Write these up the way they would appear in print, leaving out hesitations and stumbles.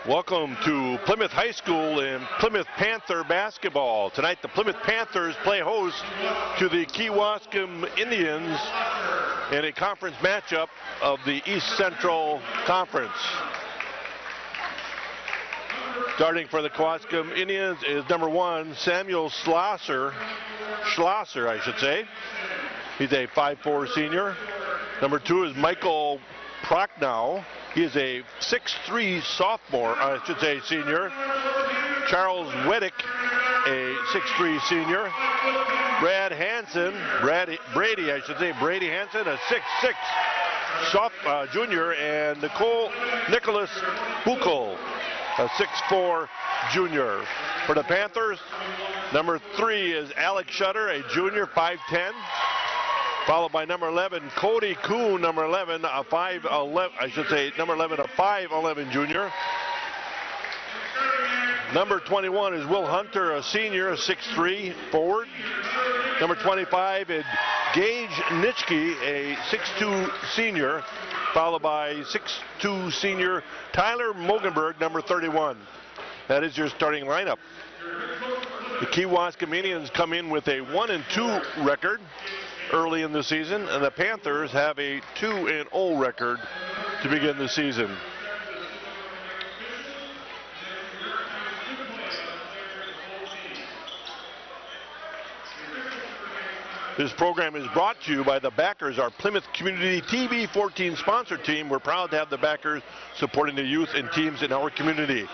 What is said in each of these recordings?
Welcome to Plymouth High School and Plymouth Panther basketball. Tonight the Plymouth Panthers play host to the Kewaskum Indians in a conference matchup of the East Central Conference. Starting for the Kewaskum Indians is number 1, Samuel Schlosser, I should say. He's a 5'4" senior. Number 2 is Michael Prochnow. He is a 6'3" sophomore, I should say senior. Charles Weddick, a 6'3" senior. Brady Hansen, a 6'6" junior. And Nicholas Buchel, a 6'4" junior. For the Panthers, number 3 is Alex Shutter, a junior, 5'10". Followed by number 11, Cody Kuhn, number 11, a 5'11" junior. Number 21 is Will Hunter, a senior, a 6'3" forward. Number 25 is Gage Nitschke, a 6'2" senior, followed by 6'2" senior Tyler Mogenberg, number 31. That is your starting lineup. The Kewaskum Indians come in with a 1-2 record early in the season, and the Panthers have a 2-0 record to begin the season. This program is brought to you by the backers, our Plymouth Community TV 14 sponsor team. We're proud to have the backers supporting the youth and teams in our community.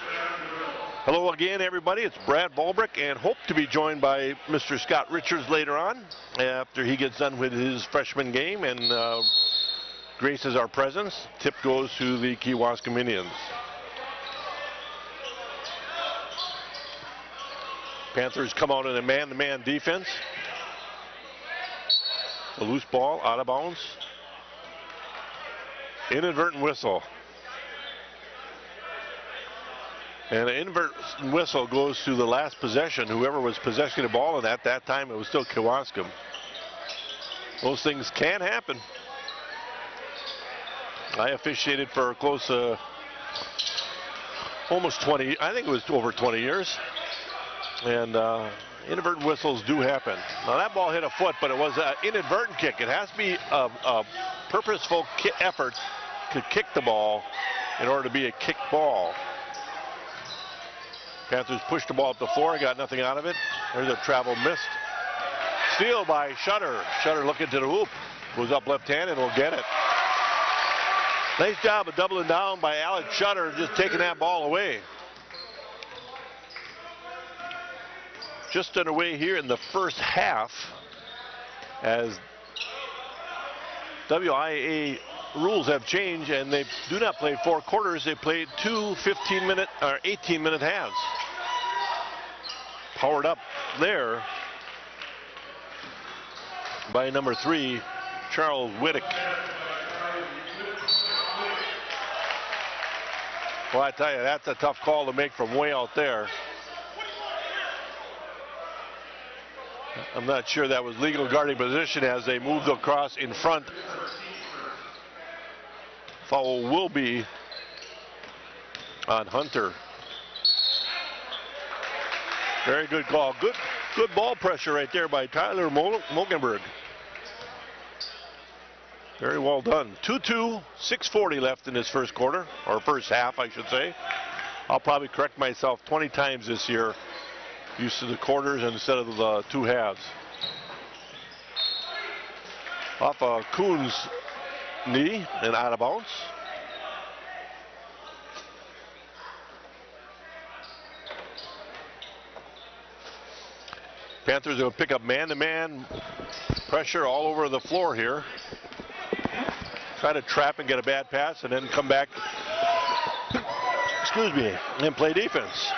Hello again, everybody. It's Brad Bulbrick, and hope to be joined by Mr. Scott Richards later on after he gets done with his freshman game and graces our presence. Tip goes to the Kewaskum Indians. Panthers come out in a man-to-man defense. A loose ball out of bounds. Inadvertent whistle. And an inadvertent whistle goes to the last possession. Whoever was possessing the ball, and at that time it was still Kewaskum. Those things can happen. I officiated for close to almost 20, I think it was over 20 years. And inadvertent whistles do happen. Now that ball hit a foot, but it was an inadvertent kick. It has to be a purposeful effort to kick the ball in order to be a kick ball. Panthers pushed the ball up the floor, got nothing out of it. There's a travel missed. Steal by Shutter. Shutter looking to the hoop. Goes up left hand and will get it. Nice job of doubling down by Alex Shutter, just taking that ball away. Just underway here in the first half as WIAA rules have changed and they do not play 4 quarters. They play 2 15-minute or 18-minute halves. Powered up there by number 3, Charles Whittick. Well, I tell you, that's a tough call to make from way out there. I'm not sure that was legal guarding position as they moved across in front. Foul will be on Hunter. Very good call. Good ball pressure right there by Tyler Mogenberg. Very well done. 2-2, 6:40 left in this first quarter, or first half, I should say. I'll probably correct myself 20 times this year. Used to the quarters instead of the 2 halves. Off of Kuhn's knee and out of bounds. Panthers will pick up man-to-man pressure all over the floor here. Try to trap and get a bad pass and then come back, and play defense.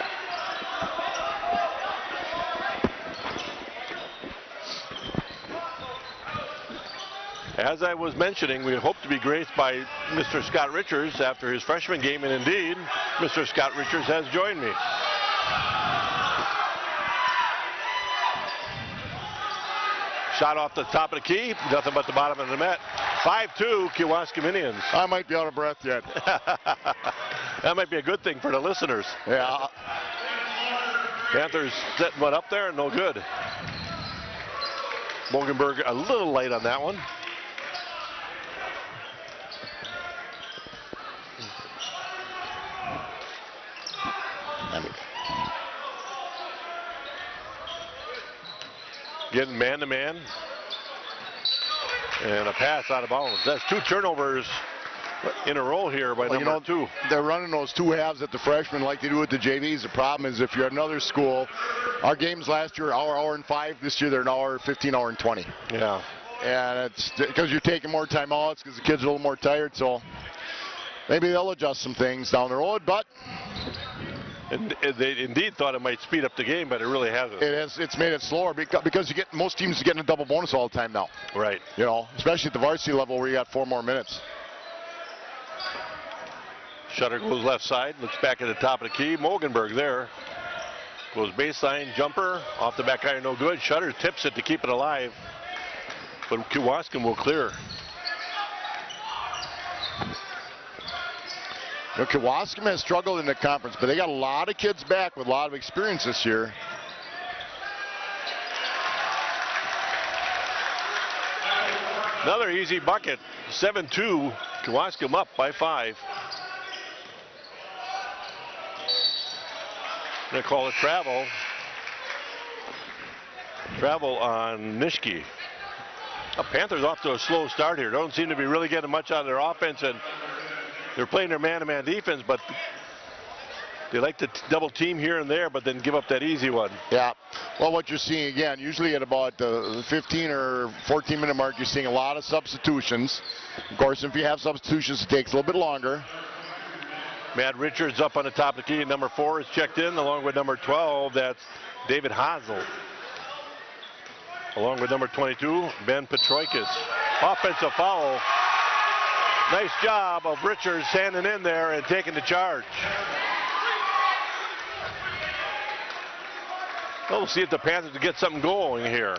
As I was mentioning, we hope to be graced by Mr. Scott Richards after his freshman game, and indeed, Mr. Scott Richards has joined me. Shot off the top of the key, nothing but the bottom of the net. 5-2, Kewaskum Indians. I might be out of breath yet. That might be a good thing for the listeners. Yeah. Panthers setting one up there, no good. Mogenberg a little light on that one. Getting man-to-man. And a pass out of bounds. That's 2 turnovers in a row here by number 2. They're running those 2 halves at the freshmen like they do at the JVs. The problem is if you're at another school, our games last year, hour and 5. This year they're an hour 15, hour and 20. Yeah. And it's because you're taking more timeouts because the kids are a little more tired. So maybe they'll adjust some things down the road, but. And they indeed thought it might speed up the game, but it really hasn't. It's made it slower because you get most teams are getting a double bonus all the time now. Right. You know, especially at the varsity level where you got 4 more minutes. Shutter goes left side, looks back at the top of the key. Mogenberg there. Goes baseline, jumper, off the back iron, no good. Shutter tips it to keep it alive. But Kewaskum will clear. You know, Kewaskum has struggled in the conference, but they got a lot of kids back with a lot of experience this year. Another easy bucket. 7-2. Kewaskum up by 5. They call it travel. Travel on Nishki. The Panthers off to a slow start here. Don't seem to be really getting much out of their offense, and they're playing their man-to-man defense, but they like to double team here and there, but then give up that easy one. Yeah. Well, what you're seeing again, usually at about the 15 or 14-minute mark, you're seeing a lot of substitutions. Of course, if you have substitutions, it takes a little bit longer. Matt Richards up on the top of the key. Number 4 is checked in, along with number 12. That's David Hazel. Along with number 22, Ben Petroikis. Offensive foul. Nice job of Richards standing in there and taking the charge. Well, we'll see if the Panthers get something going here.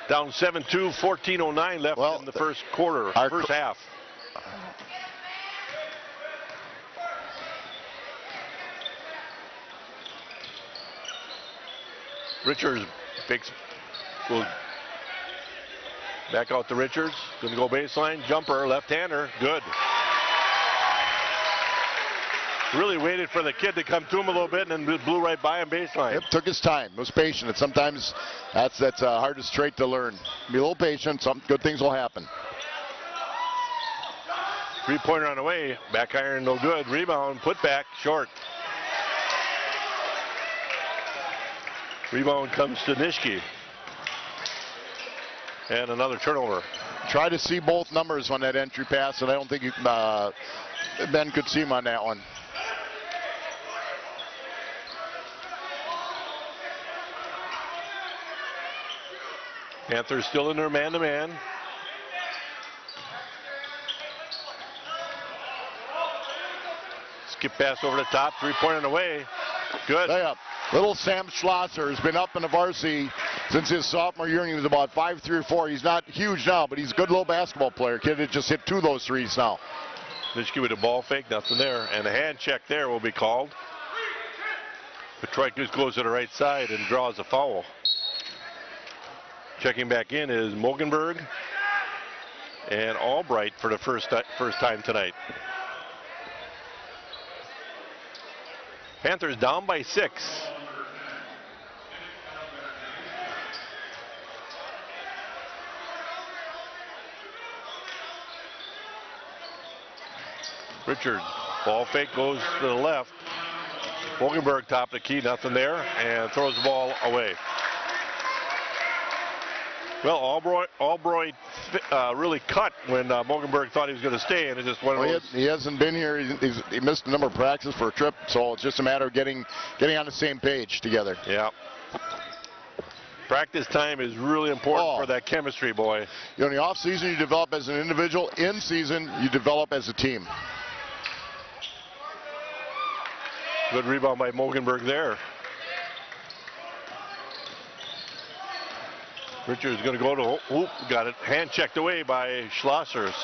Down 7-2, 14:09 left in the first quarter, first half. Richards will back out to Richards. Going to go baseline, jumper, left-hander, good. Really waited for the kid to come to him a little bit and then blew right by him baseline. Yep, took his time, was patient. And sometimes that's the hardest trait to learn. Be a little patient, some good things will happen. 3-pointer on the way, back iron no good, rebound, put back, short. Rebound comes to Nishki. And another turnover. Try to see both numbers on that entry pass, and I don't think Ben could see him on that one. Panthers still in their man-to-man. Skip pass over the top, 3-pointer on the way. Good. Layup. Little Sam Schlosser has been up in the varsity since his sophomore year. He was about 5'3" or 4. He's not huge now, but he's a good little basketball player. Kid that just hit 2 of those threes now. Nishki with a ball fake, nothing there. And a hand check there will be called. Petroikis goes to the right side and draws a foul. Checking back in is Mogenberg and Albright for the first time tonight. Panthers down by 6. Richards, ball fake goes to the left. Mogenberg top of the key, nothing there, and throws the ball away. Well, Albright really cut when Mogenberg thought he was going to stay, and it just went away. He hasn't been here. He missed a number of practices for a trip, so it's just a matter of getting on the same page together. Yeah. Practice time is really important for that chemistry, boy. You know, in the off season, you develop as an individual. In season, you develop as a team. Good rebound by Mogenberg there. Richards going to go to, got it, hand checked away by Schlossers.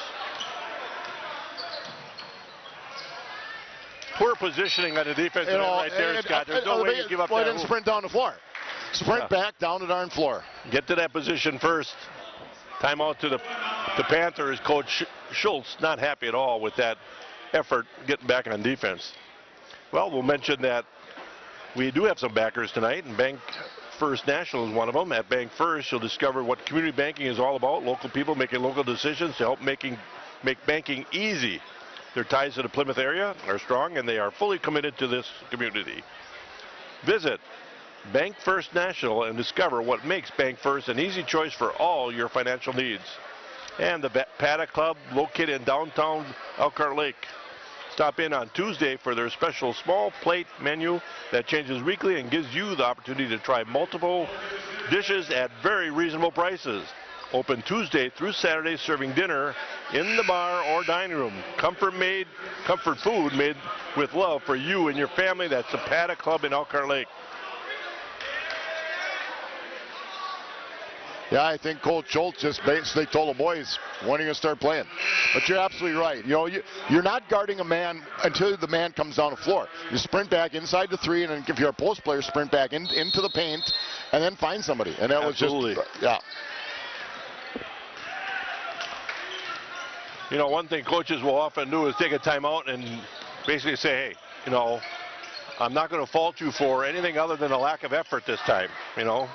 poor positioning on the defensive end right there, Scott. There's no way you give up that move. Sprint down the floor. Sprint back down the darn floor. Get to that position first. Timeout to the Panthers. Coach Schultz not happy at all with that effort getting back on defense. Well, we'll mention that we do have some backers tonight, and Bank First National is one of them. At Bank First, you'll discover what community banking is all about. Local people making local decisions to help make banking easy. Their ties to the Plymouth area are strong, and they are fully committed to this community. Visit Bank First National and discover what makes Bank First an easy choice for all your financial needs. And the Paddock Club, located in downtown Elkhart Lake. Stop in on Tuesday for their special small plate menu that changes weekly and gives you the opportunity to try multiple dishes at very reasonable prices. Open Tuesday through Saturday, serving dinner in the bar or dining room. Comfort food made with love for you and your family. That's the Paddock Club in Elkhart Lake. Yeah, I think Coach Schultz just basically told the boys, when are you going to start playing? But you're absolutely right. You know, you're not guarding a man until the man comes down the floor. You sprint back inside the three, and then if you're a post player, sprint back into the paint, and then find somebody. And that absolutely. Was just, yeah. You know, one thing coaches will often do is take a timeout and basically say, hey, you know, I'm not going to fault you for anything other than a lack of effort this time, you know.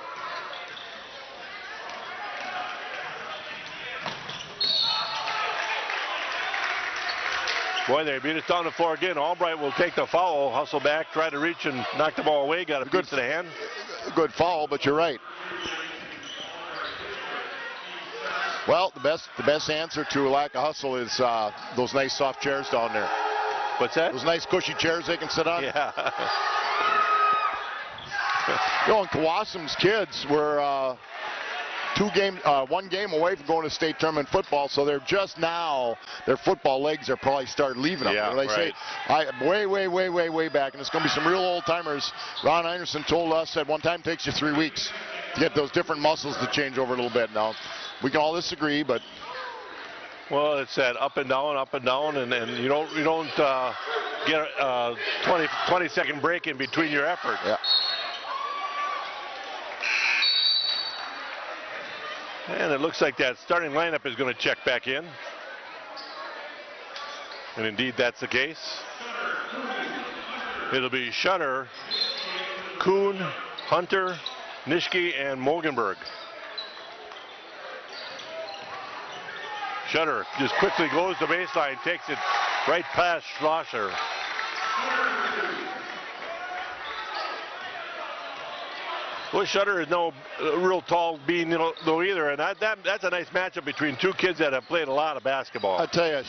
Boy, they beat us down the floor again. Albright will take the foul, hustle back, try to reach and knock the ball away. Got a piece to the hand. Good foul, but you're right. Well, the best answer to a lack of hustle is those nice soft chairs down there. What's that? Those nice cushy chairs they can sit on. Yeah. You know, and Kawasam's kids were one game away from going to state tournament football, so they're just now, their football legs are probably starting leaving them. Yeah, they say, way back, and it's going to be some real old timers. Ron Anderson told us at one time it takes you 3 weeks to get those different muscles to change over a little bit. Now, we can all disagree, but. Well, it's that up and down, and you don't get a 20-second break in between your effort. Yeah. And it looks like that starting lineup is going to check back in. And indeed, that's the case. It'll be Shutter, Kuhn, Hunter, Nishke, and Mogenberg. Shutter just quickly goes to baseline, takes it right past Schlosser. Well, Shutter is no real tall being though either, and that's a nice matchup between two kids that have played a lot of basketball. I tell you,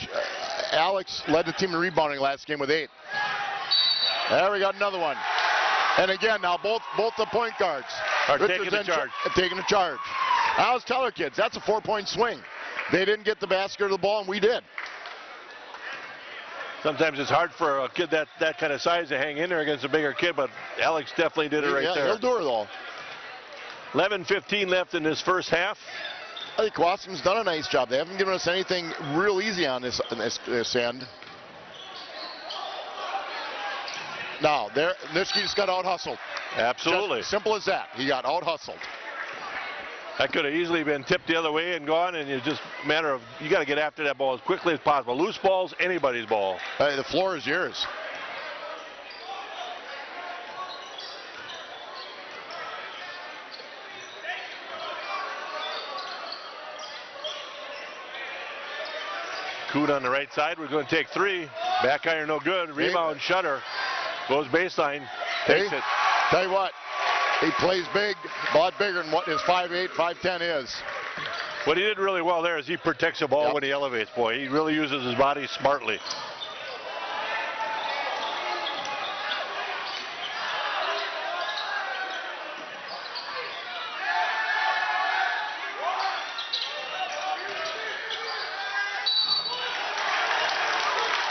Alex led the team in rebounding last game with 8. There we got another one. And again, now both the point guards are taking the charge. Taking the charge. I was telling kids, that's a 4-point swing. They didn't get the basket or the ball, and we did. Sometimes it's hard for a kid that kind of size to hang in there against a bigger kid, but Alex definitely did it right there. He'll do it all. 11:15 left in this first half. I think Wassom's done a nice job. They haven't given us anything real easy on this end. Now, Nishke just got out-hustled. Absolutely. Just simple as that. He got out-hustled. That could have easily been tipped the other way and gone, and it's just a matter of you got to get after that ball as quickly as possible. Loose ball's anybody's ball. The floor is yours. Kuhn on the right side. We're going to take 3. Back iron no good. Rebound Shutter. Goes baseline. Takes it. Tell you what. He plays big, a lot bigger than what his 5'8", 5'10" is. What he did really well there is he protects the ball when he elevates, boy. He really uses his body smartly.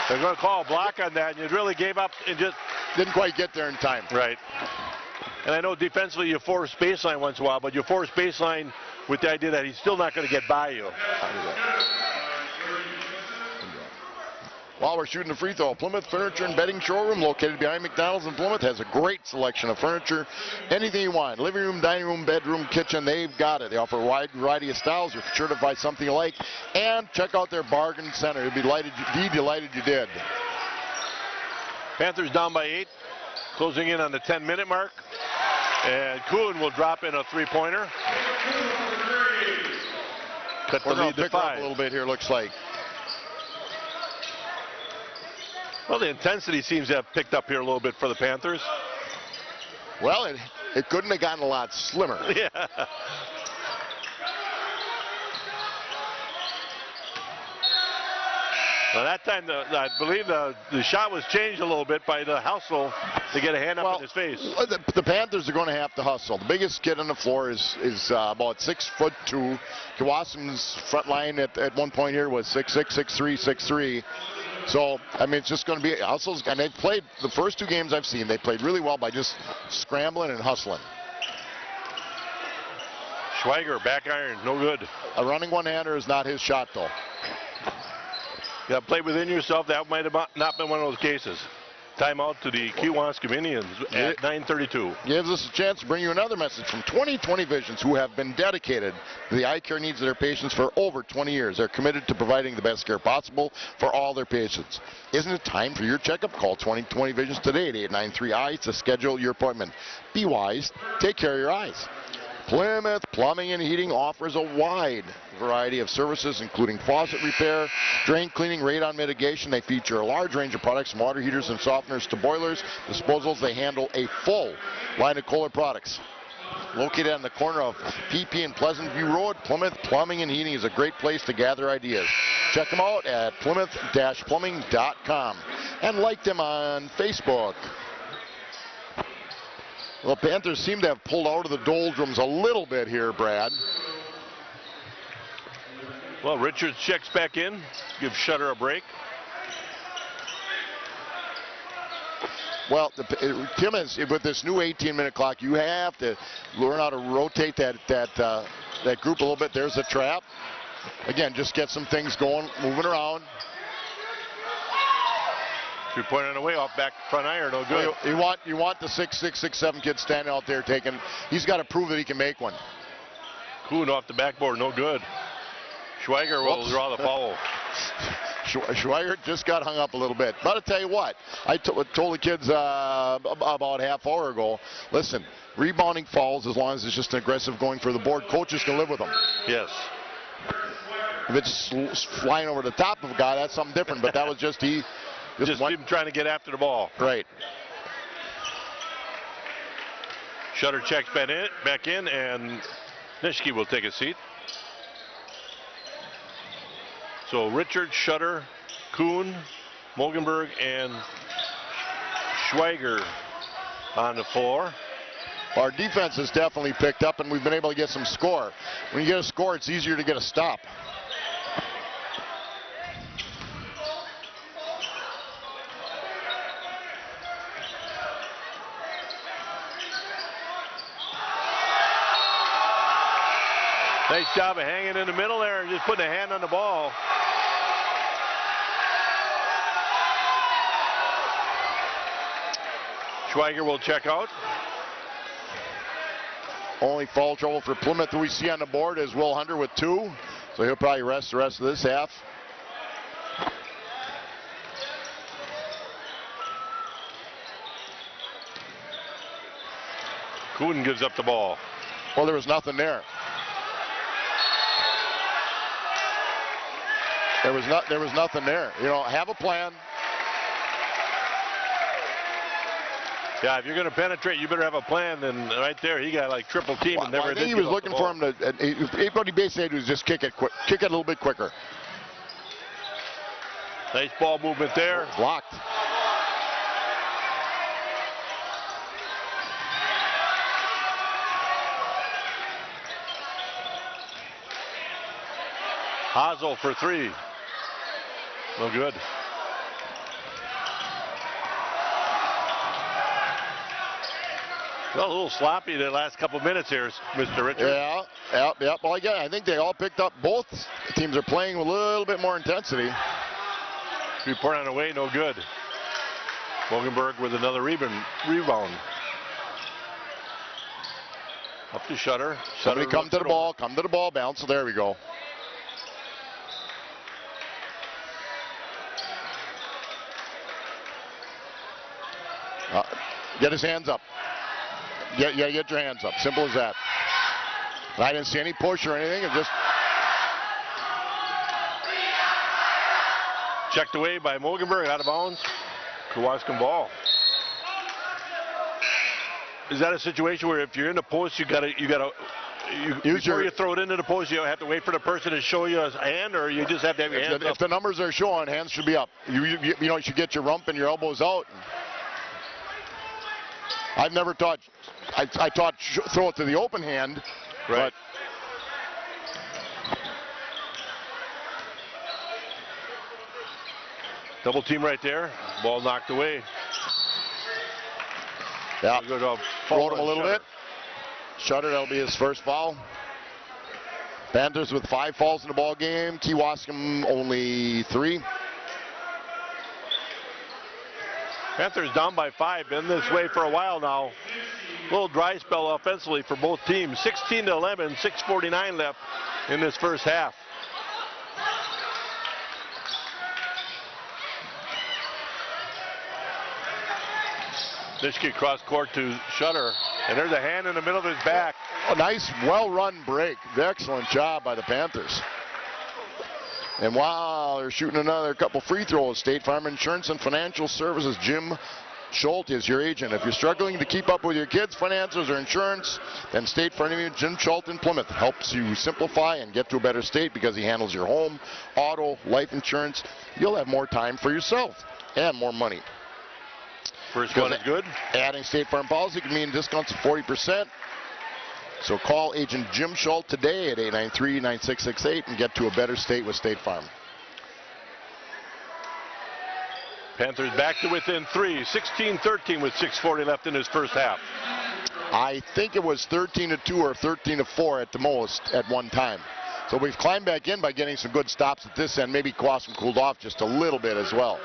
They're going to call a block on that, and you really gave up and just didn't quite get there in time. Right. And I know defensively you force baseline once in a while, but you force baseline with the idea that he's still not going to get by you. while we're shooting the free throw. Plymouth Furniture and Bedding Showroom, located behind McDonald's in Plymouth, has a great selection of furniture. Anything you want, living room, dining room, bedroom, kitchen, they've got it. They offer a wide variety of styles. You're sure to find something you like. And check out their bargain center. You'll be delighted you did. Panthers down by 8, closing in on the 10-minute mark. And Kuhn will drop in a three-pointer. Cut the lead to 5. A little bit here, looks like. Well, the intensity seems to have picked up here a little bit for the Panthers. Well, it couldn't have gotten a lot slimmer. Yeah. Well, that time, I believe the shot was changed a little bit by the hustle to get a hand up in his face. The Panthers are going to have to hustle. The biggest kid on the floor is about 6'2". Kawasum's front line at one point here was 6'6", 6'3", 6'3". So, I mean, it's just going to be hustles. And they played, the first 2 games I've seen, they played really well by just scrambling and hustling. Schweiger, back iron, no good. A running one-hander is not his shot, though. You got to play within yourself. That might have not been one of those cases. Timeout to the Kewaunska Indians at 9:32. Gives us a chance to bring you another message from 20/20 Visions, who have been dedicated to the eye care needs of their patients for over 20 years. They're committed to providing the best care possible for all their patients. Isn't it time for your checkup? Call 20/20 Visions today at 893-EYES to schedule your appointment. Be wise. Take care of your eyes. Plymouth Plumbing and Heating offers a wide variety of services, including faucet repair, drain cleaning, radon mitigation. They feature a large range of products, from water heaters and softeners to boilers, disposals. They handle a full line of Kohler products. Located on the corner of PP and Pleasant View Road, Plymouth Plumbing and Heating is a great place to gather ideas. Check them out at plymouth-plumbing.com and like them on Facebook. Well, Panthers seem to have pulled out of the doldrums a little bit here, Brad. Well, Richards checks back in, gives Shutter a break. Well, Tim, with this new 18-minute clock, you have to learn how to rotate that group a little bit. There's a trap. Again, just get some things going, moving around. 3-pointer on the way off back front iron, no good. You want the 6'6", 6'7" kid standing out there taking. He's got to prove that he can make one. Kuhn off the backboard, no good. Schweiger will draw the foul. Schweiger just got hung up a little bit. But I'll tell you what, I told the kids about half hour ago, listen, rebounding fouls, as long as it's just aggressive going for the board, coaches can live with them. Yes. If it's flying over the top of a guy, that's something different. But that was just him trying to get after the ball. Right. Shutter checks back in, and Nitschke will take a seat. So Richard, Shutter, Kuhn, Mogenberg, and Schweiger on the floor. Our defense has definitely picked up, and we've been able to get some score. When you get a score, it's easier to get a stop. Nice job of hanging in the middle there and just putting a hand on the ball. Schweiger will check out. Only foul trouble for Plymouth who we see on the board is Will Hunter with 2. So he'll probably rest the rest of this half. Kuhn gives up the ball. Well, there was nothing there. There was nothing there. You know, have a plan. Yeah, if you're going to penetrate, you better have a plan. Then right there, he got like triple team and never did. I think he was looking for him to. What he basically had to do was just kick it a little bit quicker. Nice ball movement there. Blocked. Hazel for 3. No good. Well, a little sloppy the last couple minutes here, Mr. Richard. Yeah. Well, again, I think they all picked up. Both teams are playing with a little bit more intensity. Three-point on the way, no good. Mogenberg with another rebound. Up to Shutter. Somebody come to the ball. Come to the ball. Bounce. There we go. Get his hands up. Get your hands up. Simple as that. I didn't see any push or anything. It just checked away by Mogenberg, out of bounds. Kewaskum ball. Is that a situation where if you're in the post, before you throw it into the post, you have to wait for the person to show you a hand, or you just have to have your hands up? If the numbers are showing, hands should be up. You should get your rump and your elbows out. I've never taught. I taught throw it to the open hand, right? Double team right there. Ball knocked away. Yeah. Rode him a little bit. Shutter, that'll be his first foul. Panthers with 5 fouls in the ball game. Kewaskum only 3. Panthers down by 5. Been this way for a while now. A little dry spell offensively for both teams. 16-11, 6:49 left in this first half. Nitschke cross court to Shutter, and there's a hand in the middle of his back. A nice, well-run break. Excellent job by the Panthers. And wow, they're shooting another couple free throws. State Farm Insurance and Financial Services. Jim Schultz is your agent. If you're struggling to keep up with your kids' finances or insurance, then State Farm Jim Schultz in Plymouth helps you simplify and get to a better state because he handles your home, auto, life insurance. You'll have more time for yourself and more money. First one is good. Adding State Farm policy can mean discounts of 40%. So call agent Jim Schultz today at 893-9668 and get to a better state with State Farm. Panthers back to within 3, 16-13 with 6:40 left in his first half. I think it was 13-2 or 13-4 at the most at one time. So we've climbed back in by getting some good stops at this end. Maybe Kewaskum cooled off just a little bit as well.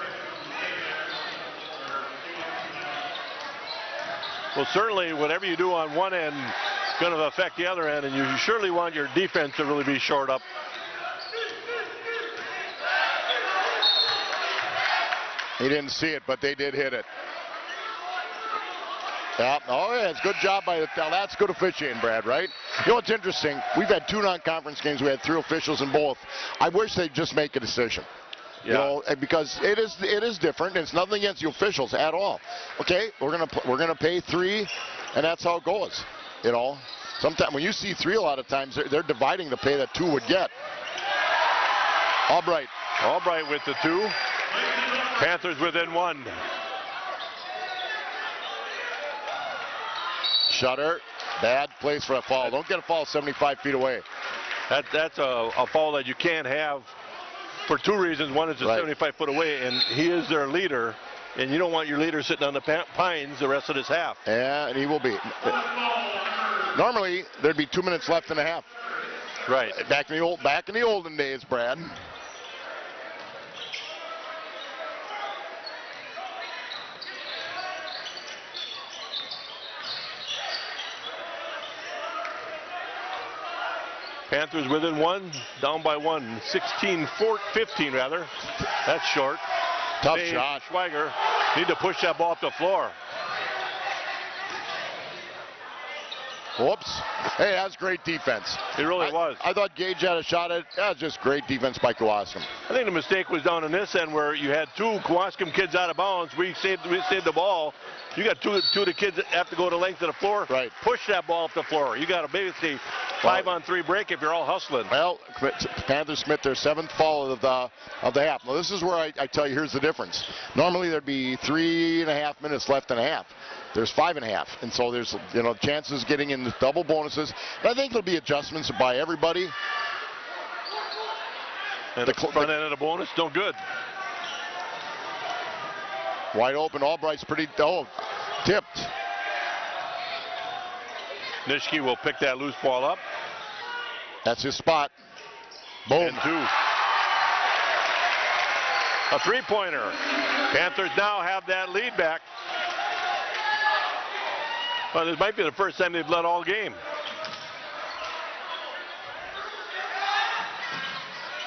Well, certainly whatever you do on one end is going to affect the other end, and you surely want your defense to really be shored up. He didn't see it, but they did hit it. Yeah. Oh, yeah, it's a good job by the. Now that's good officiating, Brad, right? You know what's interesting? We've had 2 non-conference games. We had 3 officials in both. I wish they'd just make a decision. Yeah. You know, because it is different. It's nothing against the officials at all. Okay, we're gonna pay 3, and that's how it goes. You know, sometimes when you see 3, a lot of times they're dividing the pay that 2 would get. Albright with the 2. Panthers within 1. Shutter, bad place for a foul. Don't get a foul 75 feet away. That's a foul that you can't have for 2 reasons. One is it's 75 foot away, and he is their leader, and you don't want your leader sitting on the pines the rest of this half. Yeah, and he will be. Normally, there'd be 2 minutes left in the half. Right. Back in the olden days, Brad. Panthers within 1, down by 1, 16-15 rather. That's short. Tough shot. Schweiger need to push that ball up the floor. Whoops. Hey, that's great defense. It really was. I thought Gage had a shot at it. That was just great defense by Kewaskum. I think the mistake was down on this end where you had 2 Kewaskum kids out of bounds. We saved the ball. You got two of the kids that have to go the length of the floor. Right. Push that ball up the floor. You got to basically 5-on-3 break if you're all hustling. Well, Panthers Smith, their 7th foul of the half. Now, this is where I tell you, here's the difference. Normally, there'd be 3.5 minutes left in a half. There's 5.5, and so there's chances getting in the double bonuses. And I think there'll be adjustments by everybody. And the front end of the bonus, no good. Wide open. Albright's pretty tipped. Nitschke will pick that loose ball up. That's his spot. Boom. And 2. A three-pointer. Panthers now have that lead back. But it might be the first time they've led all game.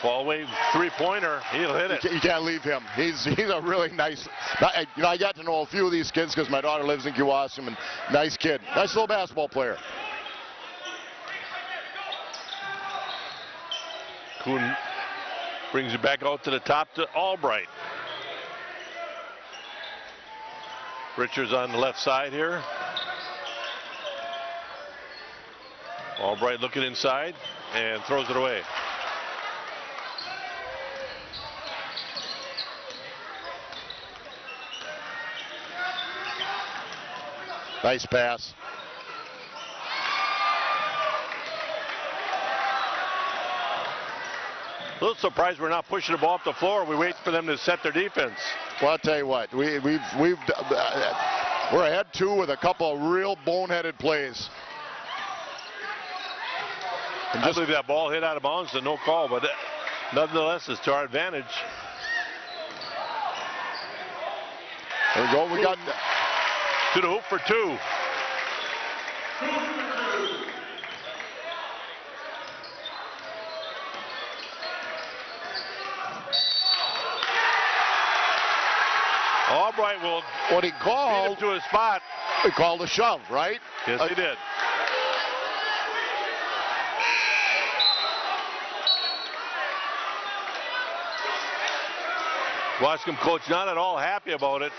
Ballway three-pointer. He'll hit it. You can't leave him. He's a really nice. I got to know a few of these kids because my daughter lives in Kewausee, and nice kid, nice little basketball player. Kuhn brings it back out to the top to Albright. Richards on the left side here. Albright looking inside and throws it away. Nice pass. A little surprised we're not pushing the ball up the floor. We wait for them to set their defense. Well, I'll tell you what, we're ahead 2 with a couple of real boneheaded plays. And I believe that ball hit out of bounds, so no call, but nonetheless, it's to our advantage. There we go. We got to the hoop for 2. Albright will what he called beat him to his spot. He called a shove, right? Yes, he did. Wascom coach not at all happy about it.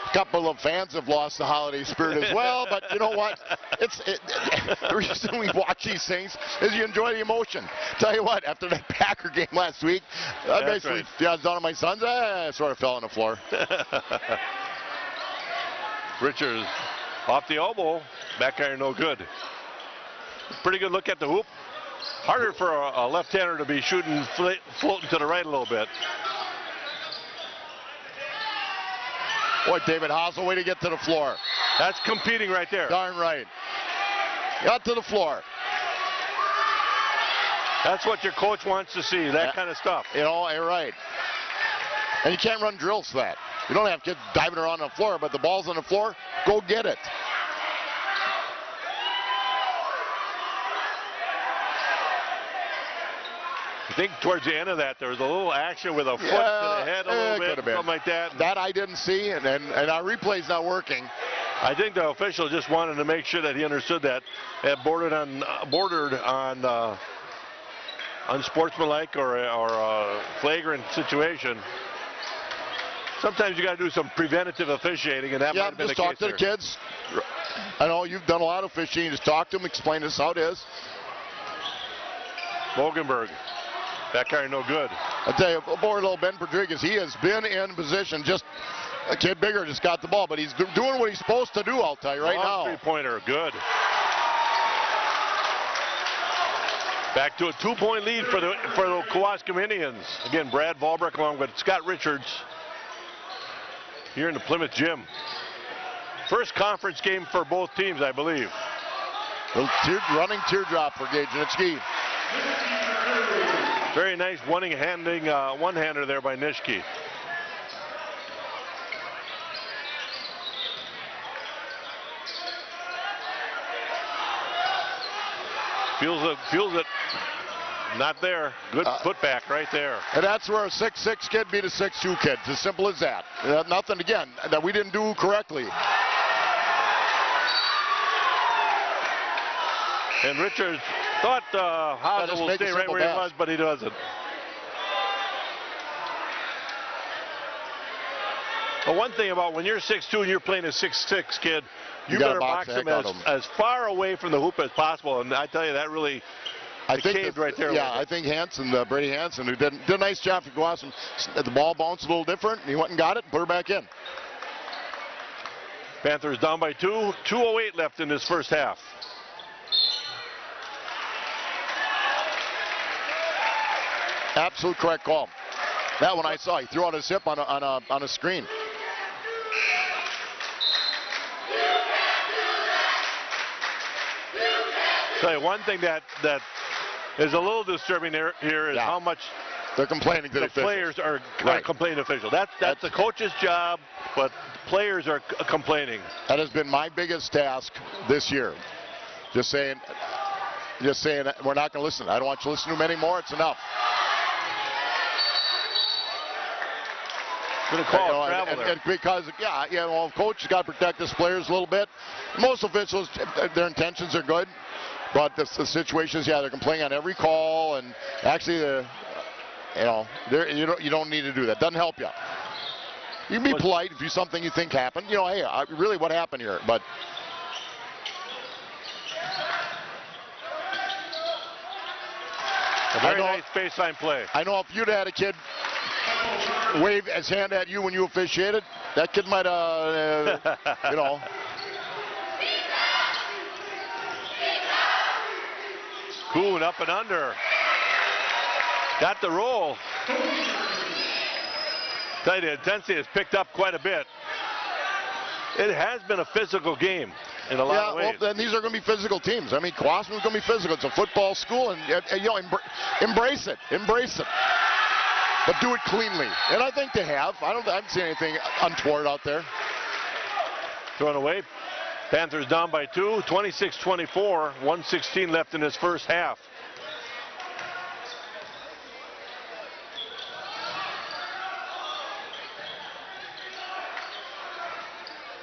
A couple of fans have lost the holiday spirit as well, but you know what? The reason we watch these things is you enjoy the emotion. Tell you what, after that Packer game last week, I basically, I was down on my sons, sort of fell on the floor. Richards off the elbow, back iron no good. Pretty good look at the hoop. Harder for a left-hander to be shooting, floating to the right a little bit. Boy, David Hazel, way to get to the floor. That's competing right there. Darn right. Got to the floor. That's what your coach wants to see, that kind of stuff. You know, you're right. And you can't run drills for that. You don't have kids diving around on the floor, but the ball's on the floor, go get it. I think towards the end of that, there was a little action with a foot to the head a little bit, something like that. That I didn't see, and our replay's not working. I think the official just wanted to make sure that he understood that it bordered on unsportsmanlike or a flagrant situation. Sometimes you got to do some preventative officiating, and that might have been the case. Just talk to the kids. I know you've done a lot of officiating. Just talk to them, explain this how it is. Mogenberg. That guy no good. I tell you, poor little Ben Rodriguez, he has been in position. Just a kid bigger just got the ball, but he's doing what he's supposed to do, I'll tell you right now. Three-pointer, good. Back to a 2-point lead for the Kewaskum Indians. Again, Brad Valbrook along with Scott Richards here in the Plymouth gym. First conference game for both teams, I believe. Running teardrop for Gage Nitschke. Very nice one-hander there by Nitschke. Feels it. Not there. Good putback right there. And that's where a 6'6" kid beat a 6'2" kid. It's as simple as that. Nothing, again, that we didn't do correctly. And Richards thought Hazel will stay right where he was, but he doesn't. But one thing about when you're 6'2" and you're playing a 6'6" kid, you better box him as far away from the hoop as possible. And I tell you, that really caved right there. Yeah, I think Hansen, Brady Hansen, who did a nice job for Kewaskum. The ball bounced a little different, and he went and got it, put her back in. Panthers down by 2. 2:08 left in this first half. Absolute correct call. That one I saw. He threw out his hip on a screen. Tell you one thing that is a little disturbing here is how much they're complaining to the players are complaining to officials. That's the coach's job, but players are complaining. That has been my biggest task this year. Just saying we're not going to listen. I don't want you to listen to them anymore. It's enough. Going to call travel there. Because, coach has got to protect his players a little bit. Most officials, their intentions are good, but the situation is, they're complaining on every call, and actually, you don't need to do that. Doesn't help you. You can be polite if you something you think happened. Hey, really, what happened here? But a very nice baseline play. I know if you'd had a kid wave his hand at you when you officiated, that kid might Kuhn up and under. Got the roll. Tell you, the intensity has picked up quite a bit. It has been a physical game in a lot of ways. Well, and these are going to be physical teams. I mean, Clawson's going to be physical. It's a football school, and embrace it. Embrace it. But do it cleanly. And I think they have. I haven't seen anything untoward out there. Thrown away. Panthers down by 2, 26-24, 1:16 left in this first half.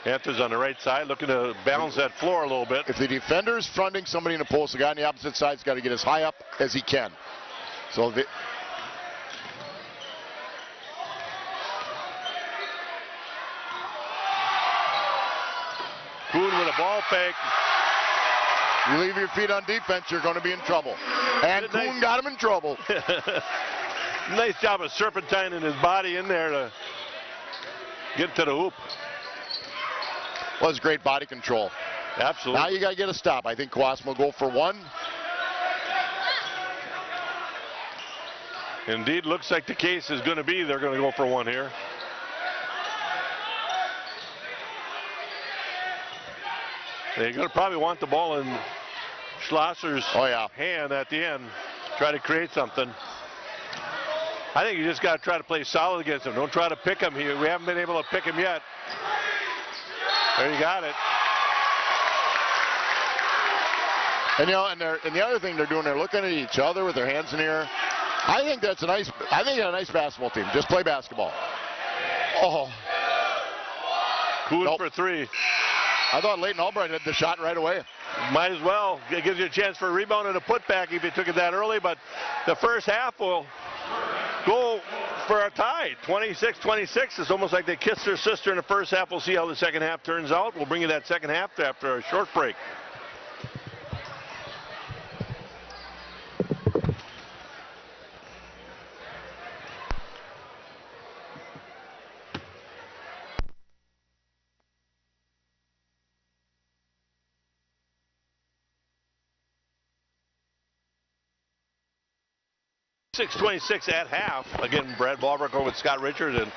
Panthers on the right side, looking to balance that floor a little bit. If the defender's fronting somebody in the post, the guy on the opposite side's got to get as high up as he can. So Kuhn with a ball fake. You leave your feet on defense, you're going to be in trouble. And Kuhn got him in trouble. Nice job of serpentining his body in there to get to the hoop. Was great body control. Absolutely. Now you got to get a stop. I think Clawson will go for one. Indeed, looks like the case is going to be they're going to go for one here. They're going to probably want the ball in Schlosser's hand at the end. Try to create something. I think you just got to try to play solid against him. Don't try to pick him here. We haven't been able to pick him yet. There you got it. And and the other thing they're doing, they're looking at each other with their hands in the air. I think that's a nice basketball team. Just play basketball. Oh. Kuhn for 3. I thought Leighton Albright had the shot right away. Might as well. It gives you a chance for a rebound and a putback if you took it that early, but the first half will go for a tie. 26-26. It's almost like they kissed their sister in the first half. We'll see how the second half turns out. We'll bring you that second half after a short break. .26 at half. Again, Brad Balbrook with Scott Richards. And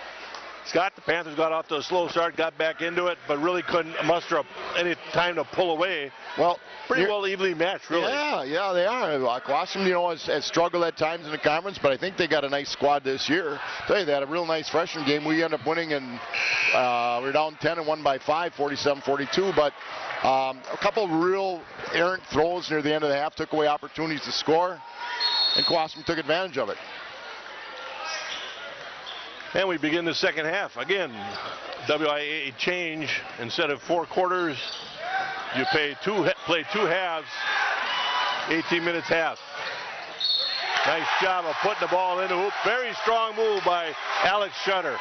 Scott, the Panthers got off to a slow start, got back into it, but really couldn't muster up any time to pull away. Well, pretty well evenly matched, really. Yeah, they are. Clawson, has struggled at times in the conference, but I think they got a nice squad this year. I'll tell you, they had a real nice freshman game. We ended up winning, and we were down 10 and won by 5, 47-42. But a couple real errant throws near the end of the half took away opportunities to score. And Clawson took advantage of it. And we begin the second half. Again, WIA change. Instead of 4 quarters, you play 2 halves, 18 minutes half. Nice job of putting the ball in the hoop. Very strong move by Alex Shutter.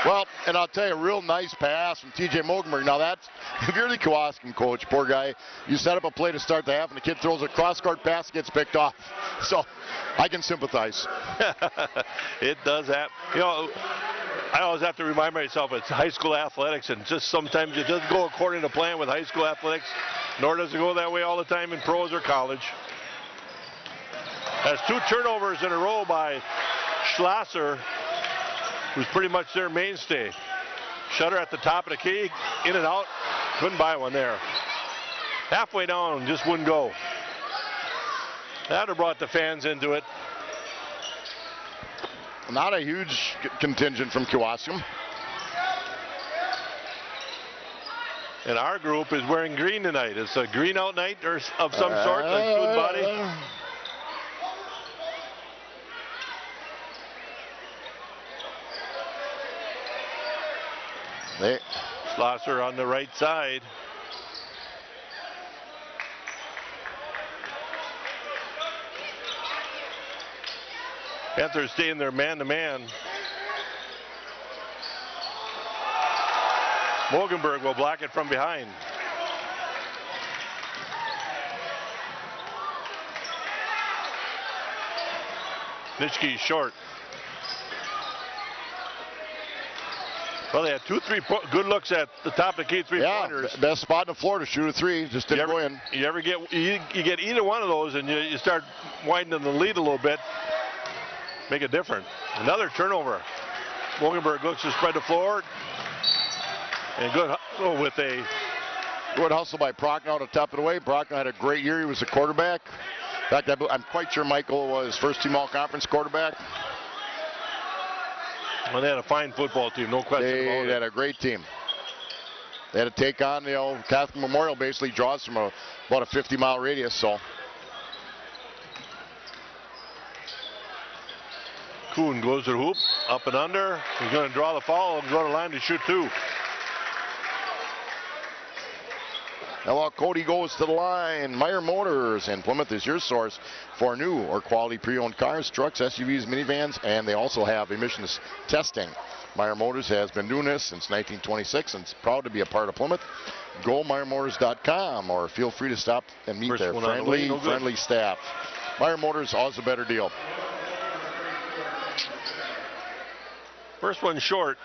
Well, and I'll tell you, a real nice pass from TJ Mogenberg. Now that's, if you're the Kowalski coach, poor guy, you set up a play to start the half and the kid throws a cross-court pass, gets picked off. So I can sympathize. It does happen. I always have to remind myself it's high school athletics, and just sometimes it doesn't go according to plan with high school athletics, nor does it go that way all the time in pros or college. That's 2 turnovers in a row by Schlosser, who's pretty much their mainstay. Shutter at the top of the key, in and out. Couldn't buy one there. Halfway down, just wouldn't go. That have brought the fans into it. Not a huge contingent from Kewaskum. And our group is wearing green tonight. It's a green out night or of some sort, like student body. Schlosser on the right side. Panthers staying there man-to-man. Mogenberg will block it from behind. Nitschke short. Well, they had 2-3 good looks at the top of the key three-pointers. Yeah, best spot in the floor to shoot a three. Just didn't go in. You get either one of those, and you start widening the lead a little bit. Make it different. Another turnover. Mogenberg looks to spread the floor. And good hustle with a... Good hustle by Prochnow to top it away. Prochnow had a great year. He was a quarterback. In fact, I'm quite sure Michael was first-team all-conference quarterback. Well, they had a fine football team, no question about it. They had a great team. They had to take on, Catholic Memorial basically draws from about a 50-mile radius, so... Kuhn goes to the hoop, up and under. He's going to draw the foul and go to the line to shoot two. Now while Cody goes to the line, Meyer Motors in Plymouth is your source for new or quality pre-owned cars, trucks, SUVs, minivans, and they also have emissions testing. Meyer Motors has been doing this since 1926 and is proud to be a part of Plymouth. Go MeyerMotors.com or feel free to stop and meet their friendly staff. Meyer Motors, always a better deal. First one short.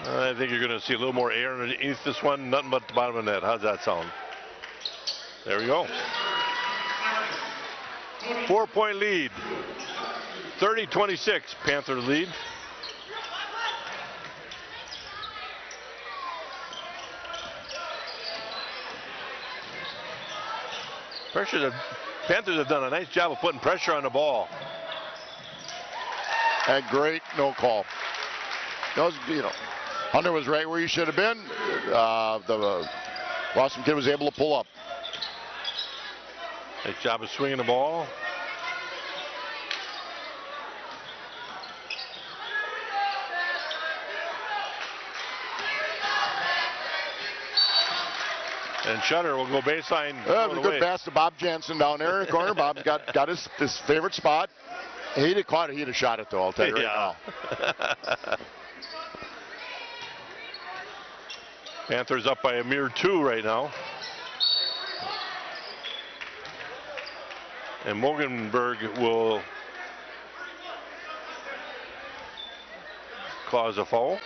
I think you're going to see a little more air underneath this one. Nothing but the bottom of the net. How's that sound? There we go. 4-point lead. 30-26, Panther lead. Panthers have done a nice job of putting pressure on the ball. A great no call. That was, Hunter was right where he should have been. The Boston kid was able to pull up. Nice job of swinging the ball. And Shutter will go baseline. A good pass to Bob Jansen down there in the corner. Bob's got his favorite spot. He'd have caught it. He'd have shot it, though, I'll tell you right now. Panthers up by a mere 2 right now. And Mogenberg will cause a foul.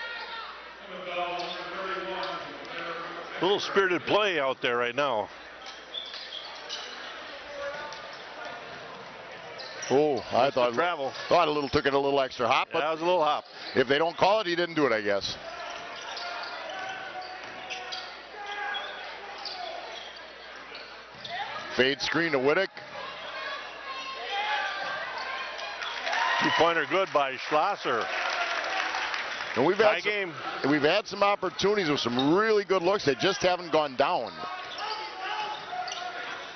A little spirited play out there right now. Oh, I thought took it a little extra hop, but that was a little hop. If they don't call it, he didn't do it, I guess. Fade screen to Wittick. Two-pointer good by Schlosser. And we've had some opportunities with some really good looks. They just haven't gone down.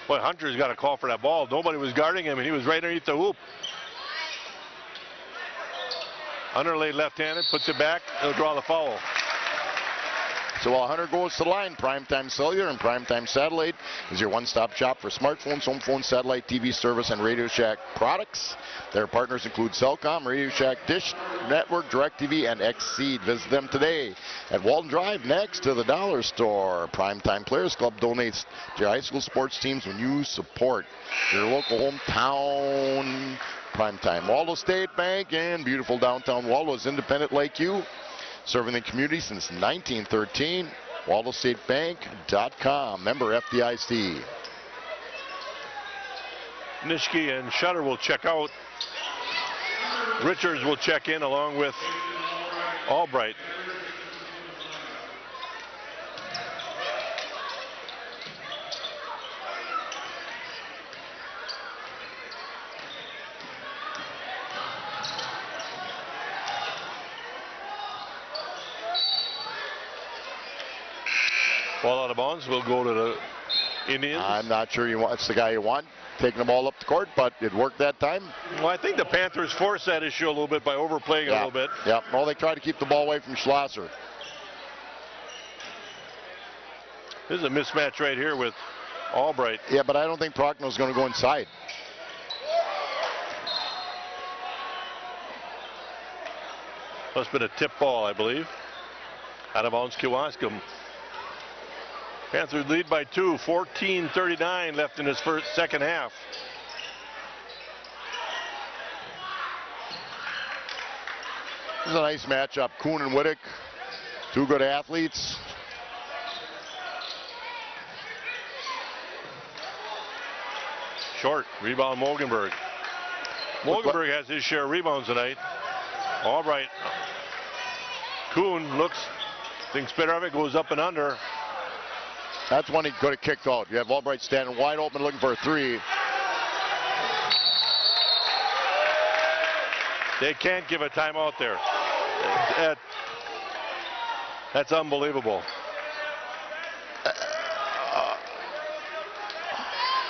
Boy, Hunter's got a call for that ball. Nobody was guarding him, and he was right underneath the hoop. Underlay left-handed, puts it back. He'll draw the foul. So while Hunter goes to the line, Primetime Cellular and Primetime Satellite is your one-stop shop for smartphones, home phones, satellite TV service, and Radio Shack products. Their partners include Cellcom, Radio Shack, Dish Network, DirecTV, and Xseed. Visit them today at Walton Drive next to the Dollar Store. Primetime Players Club donates to your high school sports teams when you support your local hometown. Primetime. Waldo State Bank in beautiful downtown Waldo is independent like you. Serving the community since 1913. WaldoStateBank.com. Member FDIC. Nitschke and Shutter will check out. Richards will check in along with Albright. Ball out of bounds. Will go to the Indians. I'm not sure it's the guy you want taking the ball up the court, but it worked that time. Well, I think the Panthers forced that issue a little bit by overplaying it a little bit. Yeah, well, they tried to keep the ball away from Schlosser. This is a mismatch right here with Albright. Yeah, but I don't think Prochno's going to go inside. Must have been a tip ball, I believe. Out of bounds, Kewaskum. Panthers lead by 2, 14:39 left in this second half. This is a nice matchup. Kuhn and Wittek, two good athletes. Short rebound, Mogenberg. Mogenberg has his share of rebounds tonight. Albright. Kuhn thinks better of it, goes up and under. That's one he could have kicked out. You have Albright standing wide open looking for a three. They can't give a timeout there. That's unbelievable.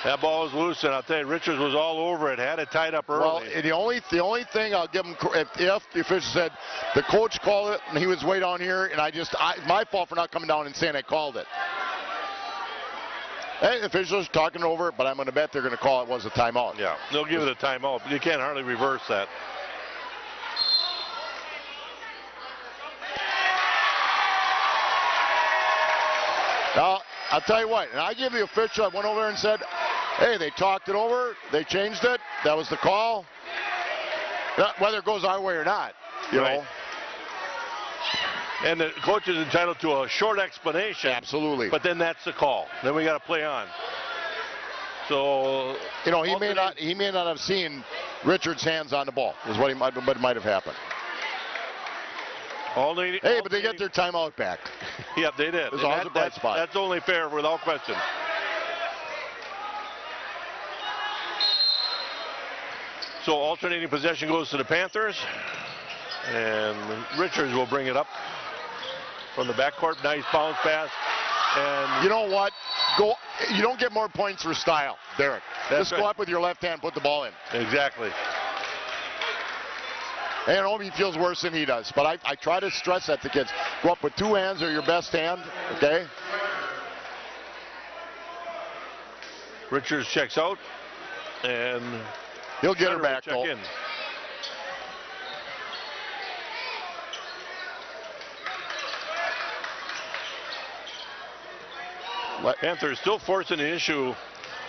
That ball was loose, and I'll tell you, Richards was all over it. Had it tied up early. Well, the only thing I'll give him, if the official said the coach called it and he was way down here, and my fault for not coming down and saying I called it. Hey, the officials talking over it, but I'm going to bet they're going to call it was a timeout. Yeah, they'll give it a timeout. You can't hardly reverse that. Now, I'll tell you what, and I give the official, I went over there and said, hey, they talked it over, they changed it, that was the call. Whether it goes our way or not, you know. And the coach is entitled to a short explanation. Absolutely. But then that's the call. Then we got to play on. So, you know, he may not have seen Richards' hands on the ball. Is what might have happened. Hey, but they get their timeout back. Yep, they did. It's always a bright spot. That's only fair without question. So alternating possession goes to the Panthers. And Richards will bring it up from the backcourt. Nice bounce pass. And you know what? You don't get more points for style, Derek. Just go up with your left hand, put the ball in. Exactly. And I know he feels worse than he does, but I try to stress that to kids. Go up with two hands or your best hand, okay? Richards checks out, and he'll get her back, though. In. Panthers still forcing the issue.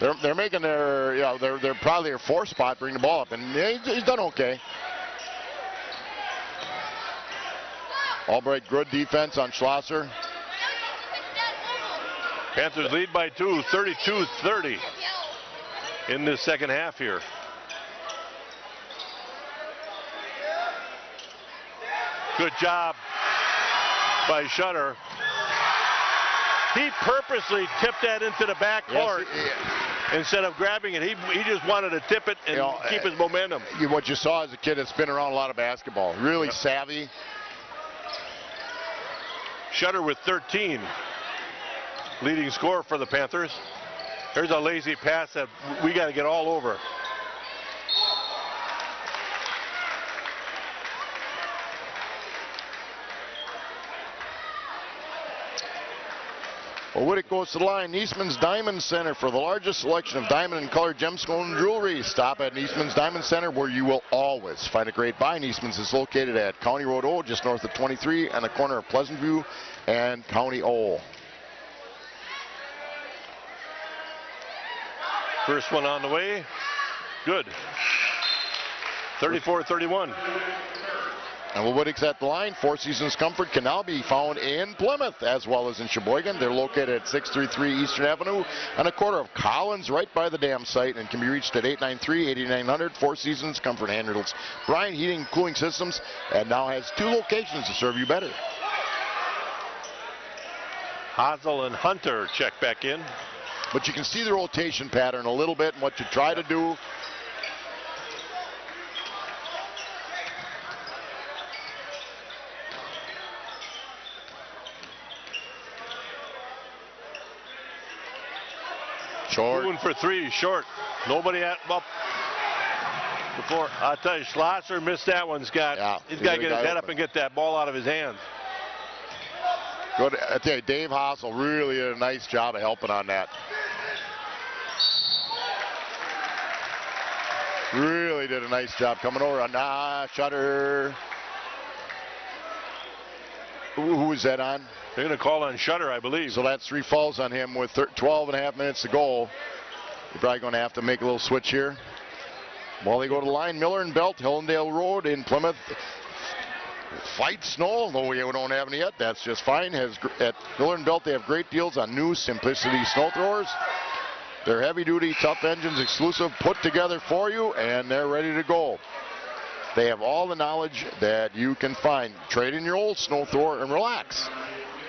They're making they're probably their fourth spot, bring the ball up, and he's done okay. Albright, good defense on Schlosser. Panthers lead by 2, 32-30 in this second half here. Good job by Shutter. He purposely tipped that into the backcourt instead of grabbing it. He just wanted to tip it and keep his momentum. What you saw as a kid that's been around a lot of basketball. Really savvy. Shutter with 13. Leading scorer for the Panthers. There's a lazy pass that we got to get all over. Well, Wittek goes to the line. Eastman's Diamond Center for the largest selection of diamond and colored gemstone jewelry. Stop at Eastman's Diamond Center where you will always find a great buy. Eastman's is located at County Road O, just north of 23 on the corner of Pleasant View and County O. First one on the way. Good. 34-31. And with Wittek's at the line, Four Seasons Comfort can now be found in Plymouth as well as in Sheboygan. They're located at 633 Eastern Avenue on a corner of Collins, right by the dam site, and can be reached at 893-8900. Four Seasons Comfort handles Bryant Heating and Cooling Systems and now has 2 locations to serve you better. Hazel and Hunter check back in. But you can see the rotation pattern a little bit and what you try to do. Short. Kuhn for 3, short. Nobody up before. I'll tell you, Schlosser missed that one, Scott. Yeah, He's got to get his head up and get that ball out of his hands. Good. I tell you, Dave Hossel really did a nice job of helping on that. Really did a nice job coming over on Shutter. Who was that on? They're going to call on Shutter, I believe. So that's 3 fouls on him with 12 and a half minutes to go. You're probably going to have to make a little switch here. While they go to the line, Miller and Belt, Hillendale Road in Plymouth. Fight snow, though we don't have any yet. That's just fine. At Miller and Belt, they have great deals on new Simplicity snow throwers. They're heavy-duty, tough engines, exclusive, put together for you, and they're ready to go. They have all the knowledge that you can find. Trade in your old snow thrower and relax.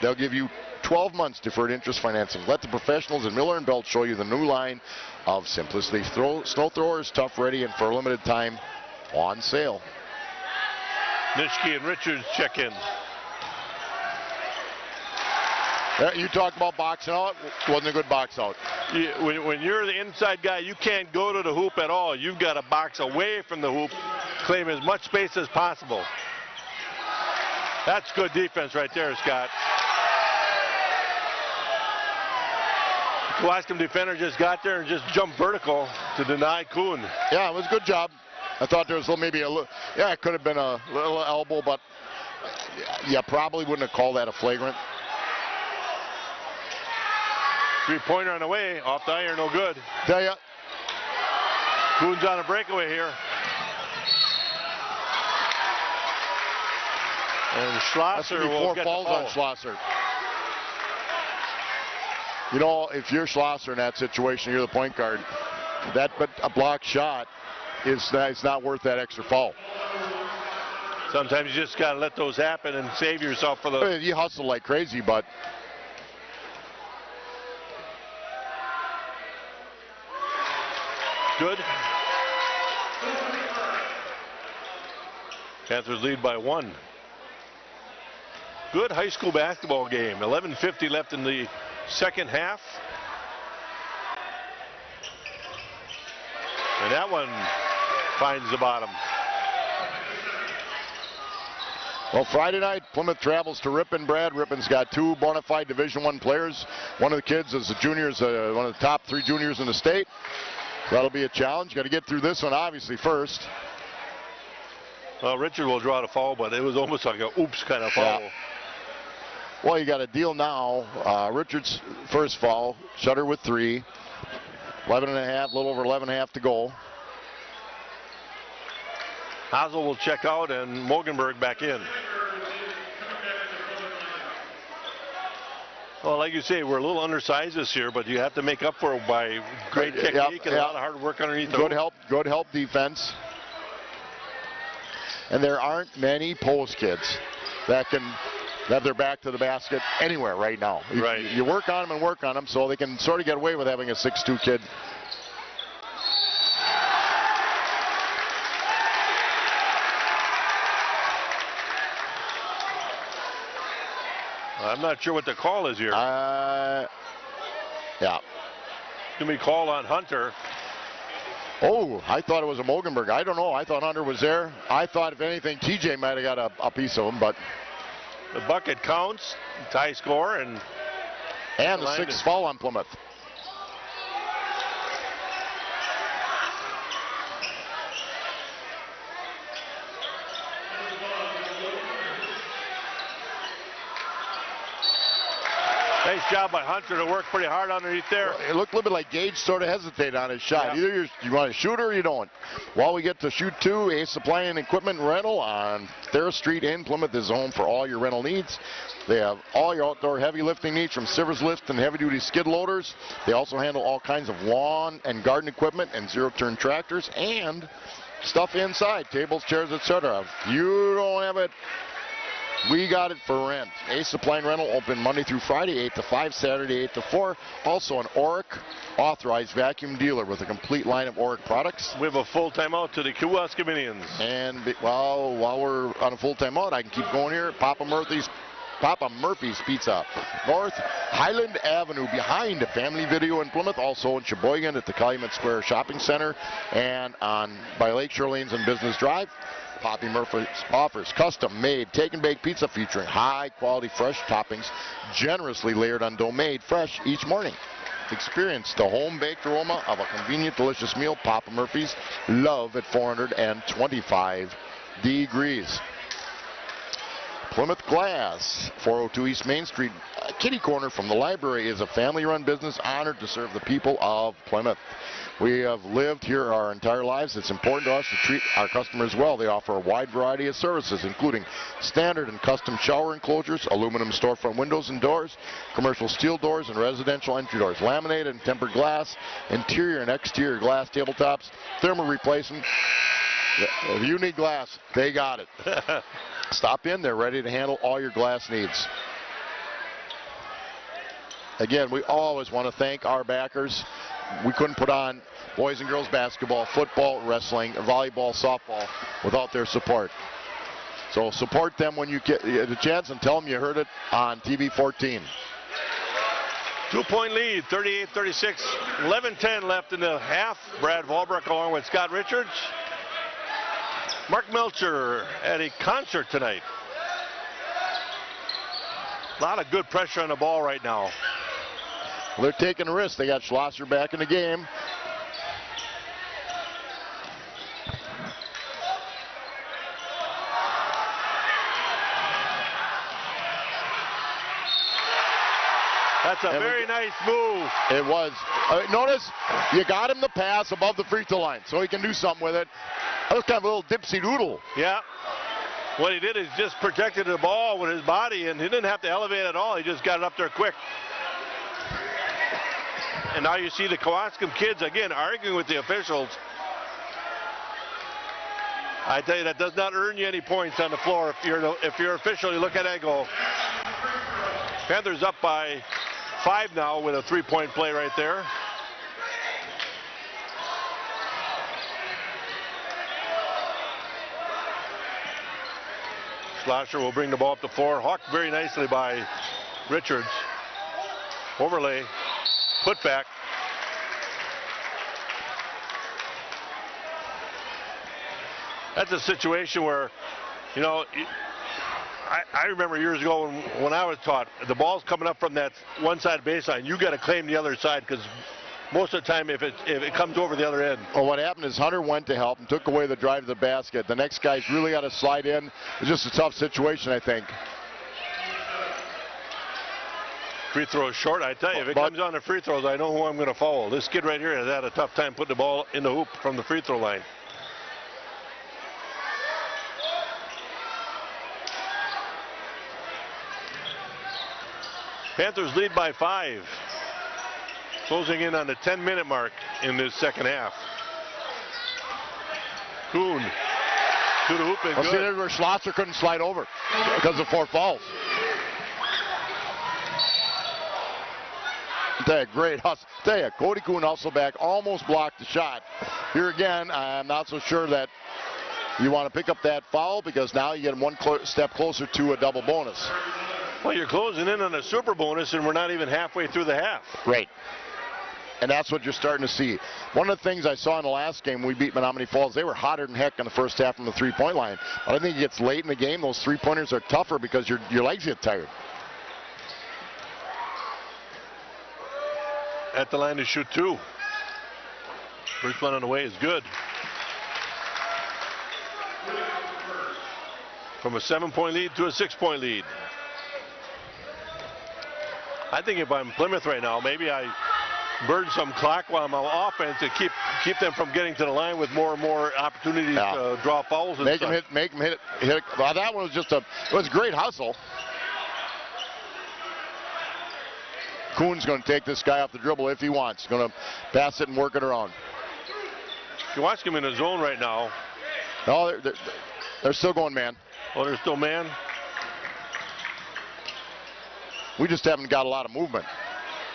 They'll give you 12 months deferred interest financing. Let the professionals at Miller & Belt show you the new line of Simplicity snow throwers, tough, ready, and for a limited time on sale. Nitschke and Richards check in. You talk about boxing out. Wasn't a good box out. When you're the inside guy, you can't go to the hoop at all. You've got to box away from the hoop, claim as much space as possible. That's good defense right there, Scott. The Kewaskum defender just got there and just jumped vertical to deny Kuhn. Yeah, it was a good job. I thought there was maybe a little, it could have been a little elbow, but yeah, probably wouldn't have called that a flagrant. 3-pointer on the way, off the iron, no good. Tell ya. Kuhn's on a breakaway here. And Schlosser will get 4 fouls the foul on Schlosser. You know, if you're Schlosser in that situation, you're the point guard. But a block shot it's not worth that extra foul. Sometimes you just got to let those happen and save yourself for the. You hustle like crazy, but. Good. Panthers lead by 1. Good high school basketball game. 11:50 left in the second half. And that one finds the bottom. Well, Friday night, Plymouth travels to Ripon. Brad Ripon's got 2 bona fide Division I players. One of the kids is a junior, one of the top 3 juniors in the state. That'll be a challenge. Got to get through this one, obviously, first. Well, Richard will draw the foul, but it was almost like a oops kind of foul. Yeah. Well, you got a deal now. Richard's first foul. Shutter with 3. 11 and a half, a little over 11 and a half to go. Hazel will check out and Mogenberg back in. Well, like you say, we're a little undersized this year, but you have to make up for it by great technique and a lot of hard work underneath. Good help defense. And there aren't many post kids that can have their back to the basket anywhere right now. Right. You work on them and work on them so they can sort of get away with having a 6'2" kid. I'm not sure what the call is here. Yeah. It's going to be called on Hunter. Oh, I thought it was a Mogenberg. I don't know. I thought Hunter was there. I thought, if anything, TJ might have got a piece of him, but. The bucket counts, tie score, and the 6th foul on Plymouth. Nice job by Hunter to work pretty hard underneath there. It looked a little bit like Gage sort of hesitated on his shot. Yeah. Either you want to shoot or you don't. While we get to shoot 2, Ace Supply and Equipment Rental on Thayer Street in Plymouth is home for all your rental needs. They have all your outdoor heavy lifting needs, from Sivers lift and heavy-duty skid loaders. They also handle all kinds of lawn and garden equipment and zero-turn tractors and stuff inside, tables, chairs, etc. If you don't have it, we got it for rent. Ace Supply and Rental open Monday through Friday, 8 to 5, Saturday, 8 to 4. Also an Oric authorized vacuum dealer with a complete line of Oric products. We have a full timeout to the Kewaskum Indians. And while we're on a full timeout, I can keep going here. Papa Murphy's Papa Murphy's Pizza, North Highland Avenue behind Family Video in Plymouth, also in Sheboygan at the Calumet Square Shopping Center, and by Lakeshore Lanes and Business Drive. Pappy Murphy offers custom-made take-and-bake pizza featuring high-quality fresh toppings, generously layered on dough made fresh each morning. Experience the home-baked aroma of a convenient, delicious meal. Papa Murphy's, love at 425 degrees. Plymouth Glass, 402 East Main Street, kitty corner from the library, is a family-run business honored to serve the people of Plymouth. We have lived here our entire lives. It's important to us to treat our customers well. They offer a wide variety of services, including standard and custom shower enclosures, aluminum storefront windows and doors, commercial steel doors and residential entry doors, laminated and tempered glass, interior and exterior glass tabletops, thermal replacement. If you need glass, they got it. Stop in. They're ready to handle all your glass needs. Again, we always want to thank our backers. We couldn't put on boys and girls basketball, football, wrestling, volleyball, softball without their support. So support them when you get a chance and tell them you heard it on TV 14. 2-point lead, 38-36, 11-10 left in the half. Brad Volbrook along with Scott Richards. Mark Melcher at a concert tonight. A lot of good pressure on the ball right now. Well, they're taking a risk. They got Schlosser back in the game. That's a very nice move. It was. Notice you got him the pass above the free throw line, so he can do something with it. That was kind of a little dipsy doodle. Yeah. What he did is just protected the ball with his body, and he didn't have to elevate at all. He just got it up there quick. And now you see the Kewaskum kids again arguing with the officials. I tell you, that does not earn you any points on the floor. If you're official, you look at it and go. Panthers up by 5 now with a 3-point play right there. Schlosser will bring the ball up the floor. Hawked very nicely by Richards. Overlay. Put back. That's a situation where, you know, I remember years ago when I was taught, the ball's coming up from that one side baseline, you got to claim the other side, because most of the time if it comes over the other end. Well, what happened is Hunter went to help and took away the drive to the basket. The next guy's really got to slide in. It's just a tough situation, I think. Free throw short. I tell you, if it comes on the free throws, I know who I'm going to foul. This kid right here has had a tough time putting the ball in the hoop from the free throw line. Panthers lead by 5. Closing in on the 10-minute mark in this second half. Kuhn to the hoop and good. See, there's where Schlosser couldn't slide over because of 4 fouls. Tell you, great hustle. Tell you, Cody Kuhn hustled back, almost blocked the shot. Here again, I'm not so sure that you want to pick up that foul, because now you get one step closer to a double bonus. Well, you're closing in on a super bonus, and we're not even halfway through the half. Right. And that's what you're starting to see. One of the things I saw in the last game, we beat Menominee Falls, they were hotter than heck in the first half from the three-point line. But I think it gets late in the game, those three-pointers are tougher because your legs get tired. At the line to shoot 2. First one on the way is good. From a 7-point lead to a 6-point lead. I think if I'm Plymouth right now, maybe I burn some clock while I'm on offense to keep them from getting to the line with more and more opportunities to draw fouls and make them hit it. Well, that one was it was a great hustle. Kuhn's going to take this guy off the dribble if he wants. Going to pass it and work it around. You watch him in the zone right now. No, they're still going man. Oh, they're still man? We just haven't got a lot of movement.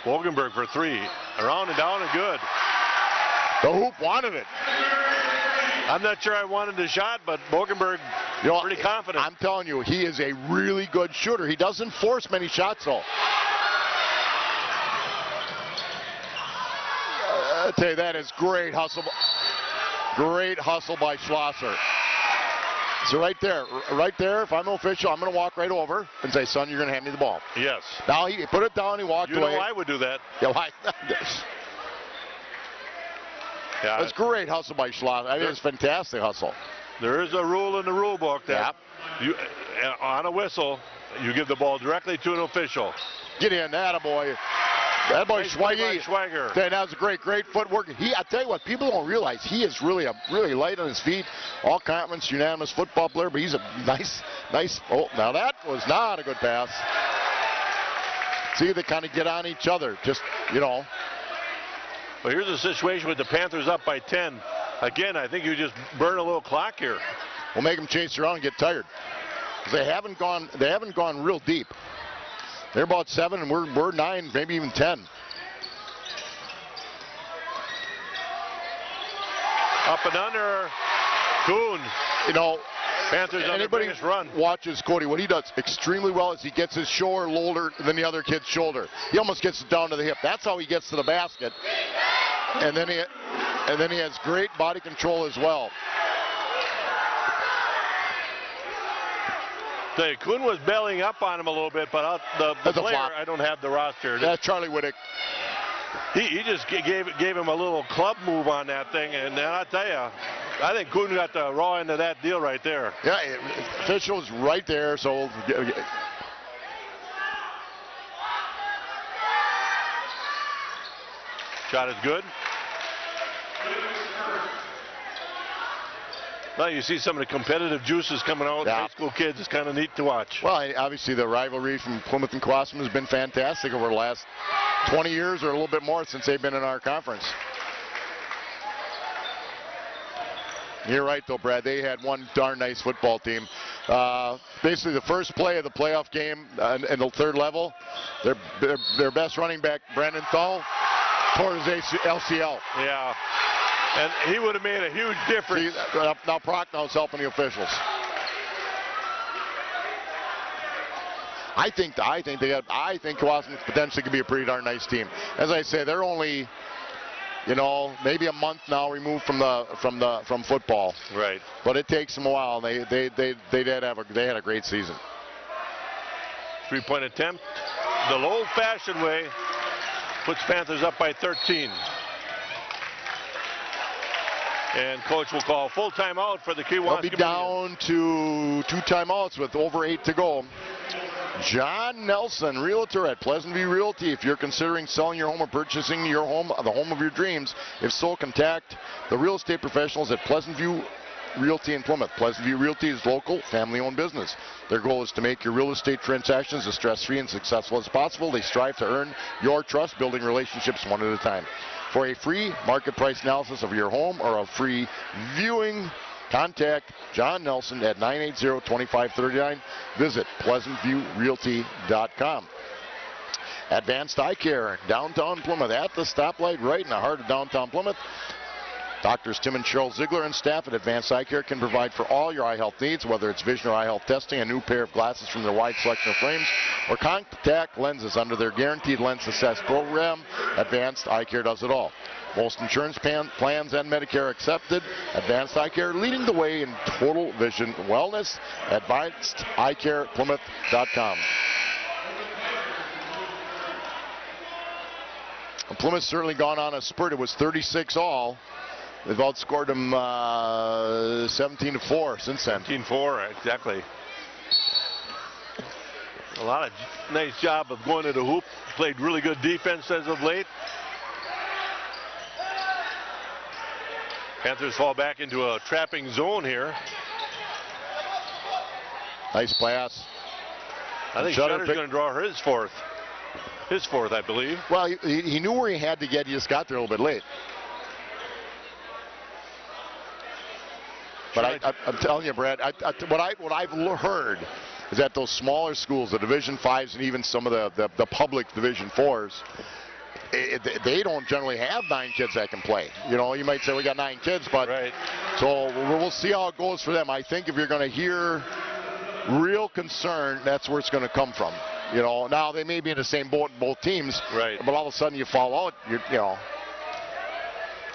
Wogenberg for 3. Around and down and good. The hoop wanted it. I'm not sure I wanted the shot, but Wogenberg You know, pretty confident. I'm telling you, he is a really good shooter. He doesn't force many shots, though. I tell you, that is great hustle. Great hustle by Schlosser. So right there, if I'm an official, I'm going to walk right over and say, son, you're going to hand me the ball. Yes. Now he put it down, he walked away. You know I would do that. Yeah, why? That's great hustle by Schlosser. I mean, it's fantastic hustle. There is a rule in the rule book that you, on a whistle, you give the ball directly to an official. Get in, attaboy. That boy Schweiger. That was great footwork. I tell you what, people don't realize he is really light on his feet. All conference unanimous football player, but he's a nice. Oh, now that was not a good pass. See, they kind of get on each other, just, you know. Well, here's a situation with the Panthers up by 10. Again, I think you just burn a little clock here. We'll make them chase around and get tired. They haven't gone real deep. They're about 7, and we're 9, maybe even 10. Up and under. Kuhn. You know, Panthers on the biggest run. Watches Cody. What he does extremely well is he gets his shoulder lower than the other kid's shoulder. He almost gets it down to the hip. That's how he gets to the basket. And then he has great body control as well. Kuhn was bellying up on him a little bit, but the player, I don't have the roster. That's Charlie Whittick. He just gave him a little club move on that thing, and I'll tell you, I think Kuhn got the raw end of that deal right there. Yeah, official's right there, so. Shot is good. Well, you see some of the competitive juices coming out with high school kids. It's kind of neat to watch. Well, obviously the rivalry from Plymouth and Clawson has been fantastic over the last 20 years or a little bit more since they've been in our conference. You're right, though, Brad. They had one darn nice football team. Basically, the first play of the playoff game in the third level, their best running back, Brandon Thal, tore his LCL. Yeah. And he would have made a huge difference. See, now Prochnow helping the officials. I think Clawson potentially could be a pretty darn nice team. As I say, they're only, you know, maybe a month now removed from football. Right. But it takes them a while. They had a great season. 3-point attempt, the old-fashioned way, puts Panthers up by 13. And coach will call full timeout for the Kiwanis. They'll be down to 2 timeouts with over 8 to go. John Nelson, realtor at Pleasant View Realty. If you're considering selling your home or purchasing your home, the home of your dreams, if so, contact the real estate professionals at Pleasant View Realty in Plymouth. Pleasant View Realty is local, family-owned business. Their goal is to make your real estate transactions as stress-free and successful as possible. They strive to earn your trust, building relationships one at a time. For a free market price analysis of your home or a free viewing, contact John Nelson at 980-2539. Visit PleasantViewRealty.com. Advanced Eye Care, downtown Plymouth, at the stoplight right in the heart of downtown Plymouth. Doctors Tim and Cheryl Ziegler and staff at Advanced Eye Care can provide for all your eye health needs, whether it's vision or eye health testing, a new pair of glasses from their wide selection of frames, or contact lenses under their guaranteed lens assess program. Advanced Eye Care does it all. Most insurance plans and Medicare accepted. Advanced Eye Care leading the way in total vision wellness. AdvancedEyeCarePlymouth.com. Plymouth's certainly gone on a spurt. It was 36-all. They've outscored them 17-4 since then. 17-4, exactly. A lot of nice job of going to the hoop. Played really good defense as of late. Panthers fall back into a trapping zone here. Nice pass. I think Shutter's going to draw his fourth. His fourth, I believe. Well, he knew where he had to get. He just got there a little bit late. But I'm telling you, Brad, what I've heard is that those smaller schools, the Division 5s and even some of the public Division 4s, they don't generally have 9 kids that can play. You know, you might say we got 9 kids, but right. So we'll see how it goes for them. I think if you're going to hear real concern, that's where it's going to come from. You know, now they may be in the same boat in both teams, right? But all of a sudden you fall out. You know,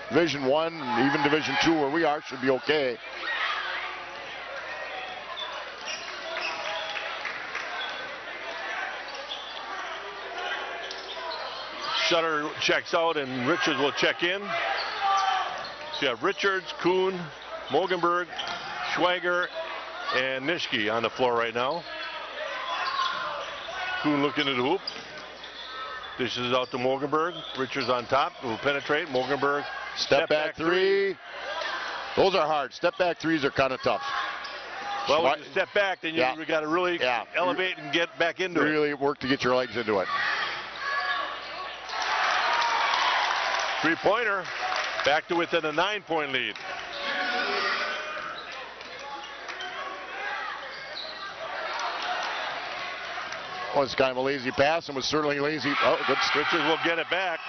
Division 1, even Division 2, where we are, should be okay. Shutter checks out and Richards will check in. So you have Richards, Kuhn, Mogenberg, Schweiger, and Nitschke on the floor right now. Kuhn looking at the hoop. Dishes out to Mogenberg. Richards on top. Will penetrate. Mogenberg. Step back three. Those are hard. Step back threes are kind of tough. Well, when you step back, then you got to really elevate and get back into it. Really work to get your legs into it. Three-pointer. Back to within a 9-point lead. Well, it's kind of a lazy pass and was certainly lazy. Oh, good. Richards will get it back.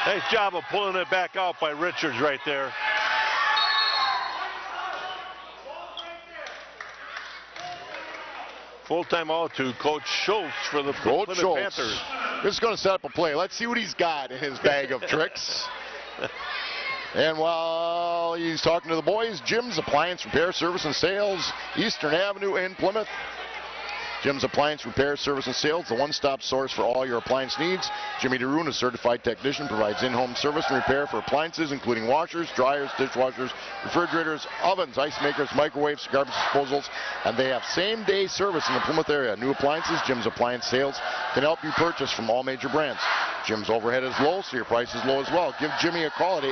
Nice job of pulling it back out by Richards right there. Full timeout to Coach Schultz for the Plymouth Panthers. This is going to set up a play. Let's see what he's got in his bag of tricks. And while he's talking to the boys, Jim's Appliance Repair, Service, and Sales, Eastern Avenue in Plymouth. Jim's Appliance Repair, Service, and Sales, the one-stop source for all your appliance needs. Jimmy DeRune, a certified technician, provides in-home service and repair for appliances, including washers, dryers, dishwashers, refrigerators, ovens, ice makers, microwaves, garbage disposals, and they have same-day service in the Plymouth area. New appliances, Jim's Appliance Sales can help you purchase from all major brands. Jim's overhead is low, so your price is low as well. Give Jimmy a call at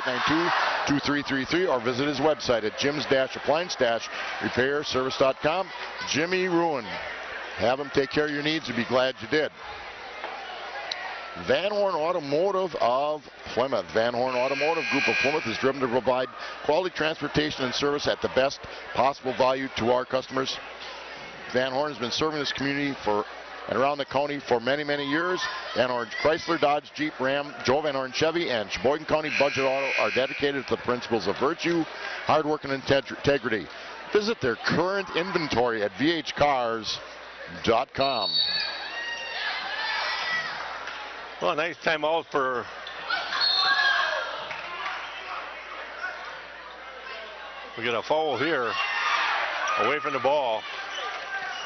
892-2333 or visit his website at jims-appliance-repairservice.com. Jimmy Ruin. Have them take care of your needs. You'll be glad you did. Van Horn Automotive of Plymouth. Van Horn Automotive Group of Plymouth is driven to provide quality transportation and service at the best possible value to our customers. Van Horn has been serving this community and around the county for many, many years. Van Horn Chrysler, Dodge, Jeep, Ram, Joe Van Horn Chevy, and Sheboygan County Budget Auto are dedicated to the principles of virtue, hard work, and integrity. Visit their current inventory at vhcars.com. Well, a nice timeout for we get a foul here away from the ball.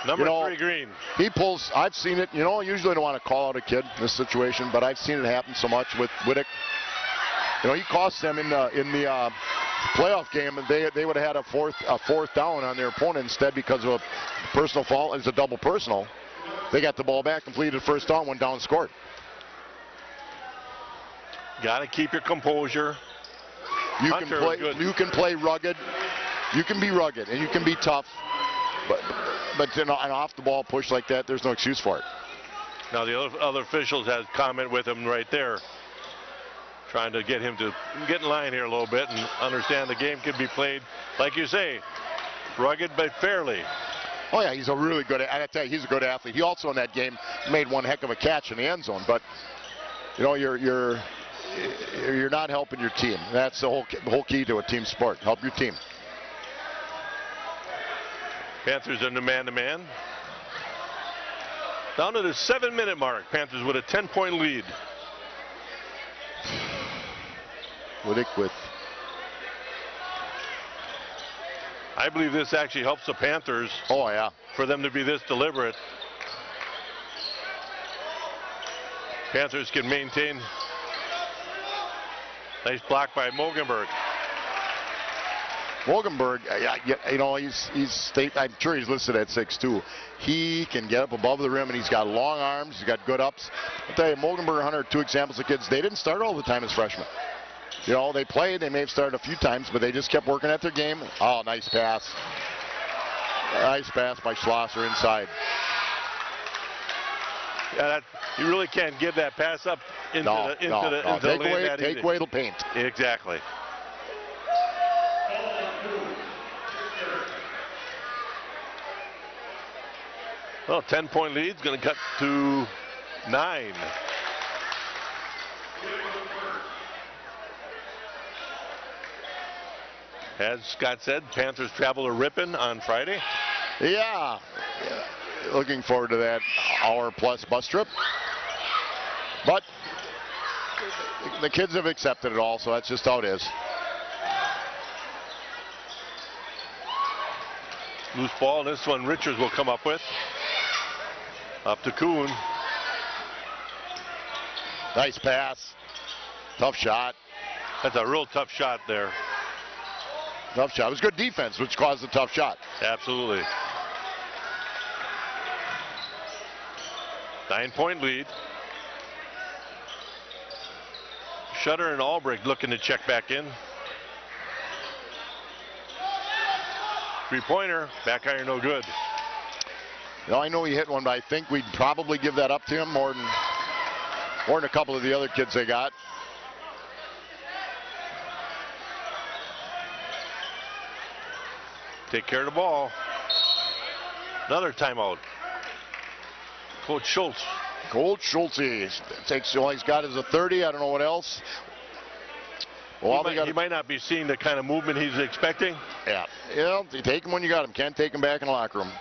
Number 3, Green. He pulls. I've seen it. You know, usually I don't want to call out a kid in this situation, but I've seen it happen so much with Wittick. You know, he cost them in the playoff game, and they would have had a fourth down on their opponent instead because of a personal foul. It's a double personal. They got the ball back, completed first down, went down, scored. Got to keep your composure. You can play rugged. You can be rugged and you can be tough, but an off the ball push like that, there's no excuse for it. Now the other officials had comment with him right there, trying to get him to get in line here a little bit and understand the game can be played, like you say, rugged but fairly. Oh yeah, he's a really good. I tell you, he's a good athlete. He also in that game made one heck of a catch in the end zone. But you know, you're not helping your team. That's the whole key to a team sport. Help your team. Panthers in the man-to-man. Down to the 7-minute mark. Panthers with a 10-point lead. Wittick with. I believe this actually helps the Panthers. Oh yeah. For them to be this deliberate. Panthers can maintain. Nice block by Mogenberg. Mogenberg, you know, I'm sure he's listed at 6'2". He can get up above the rim, and he's got long arms. He's got good ups. I'll tell you, Mogenberg and Hunter are 2 examples of kids. They didn't start all the time as freshmen. You know, they played. They may have started a few times, but they just kept working at their game. Oh, nice pass. Nice pass by Schlosser inside. Yeah, you really can't give that pass up into the take away the paint. Exactly. Well, 10-point lead is going to cut to 9. As Scott said, Panthers travel to Ripon on Friday. Yeah. Looking forward to that hour-plus bus trip. But the kids have accepted it all, so that's just how it is. Loose ball. This one Richards will come up with. Up to Kuhn. Nice pass. Tough shot. That's a real tough shot there. Tough shot. It was good defense, which caused the tough shot. Absolutely. 9-point lead. Shutter and Albrecht looking to check back in. Three-pointer, back iron no good. You know, I know he hit one, but I think we'd probably give that up to him more than a couple of the other kids they got. Take care of the ball. Another timeout. Coach Schultz. Coach Schultz takes all he's got is a 30. I don't know what else. Well, he might not be seeing the kind of movement he's expecting. Yeah. You take him when you got him. Can't take him back in the locker room.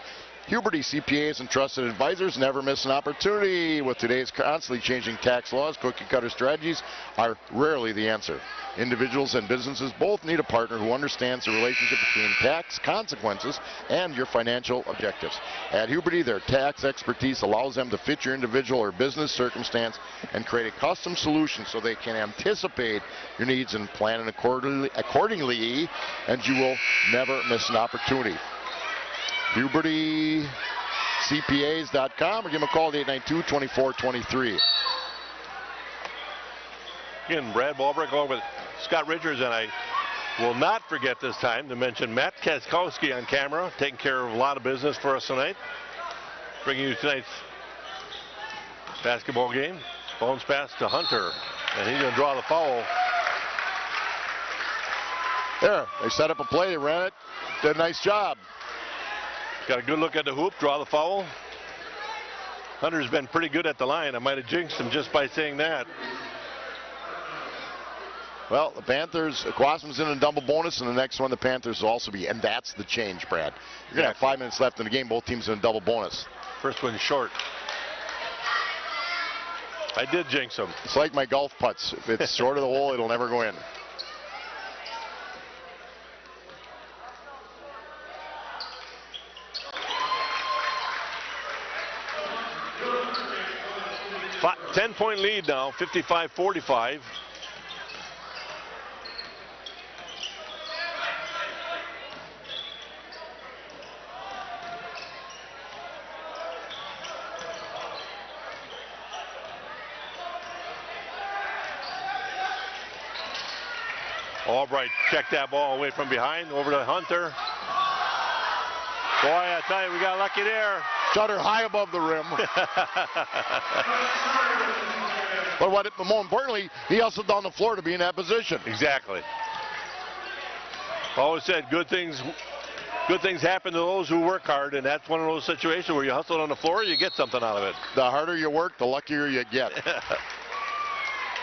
Huberty CPAs and trusted advisors never miss an opportunity. With today's constantly changing tax laws, cookie cutter strategies are rarely the answer. Individuals and businesses both need a partner who understands the relationship between tax consequences and your financial objectives. At Huberty, their tax expertise allows them to fit your individual or business circumstance and create a custom solution so they can anticipate your needs and plan accordingly, and you will never miss an opportunity. HubertyCPAs.com or give them a call at 892-2423. Again, Brad Albrecht along with Scott Richards, and I will not forget this time to mention Matt Kaskowski on camera, taking care of a lot of business for us tonight. Bringing you tonight's basketball game. Bones pass to Hunter, and he's going to draw the foul. There, they set up a play, they ran it, did a nice job. Got a good look at the hoop, draw the foul. Hunter's been pretty good at the line. I might have jinxed him just by saying that. Well, the Panthers, Quasman's in a double bonus, and the next one the Panthers will also be. And that's the change, Brad. You're going to have 5 minutes left in the game. Both teams in a double bonus. First one short. I did jinx him. It's like my golf putts. If it's short of the hole, it'll never go in. Five, 10-point lead now, 55-45. Albright checked that ball away from behind, over to Hunter. Boy, I tell you, we got lucky there. Shutter high above the rim. But more importantly, he hustled down the floor to be in that position. Exactly. Always said good things happen to those who work hard, and that's one of those situations where you hustle on the floor, you get something out of it. The harder you work, the luckier you get.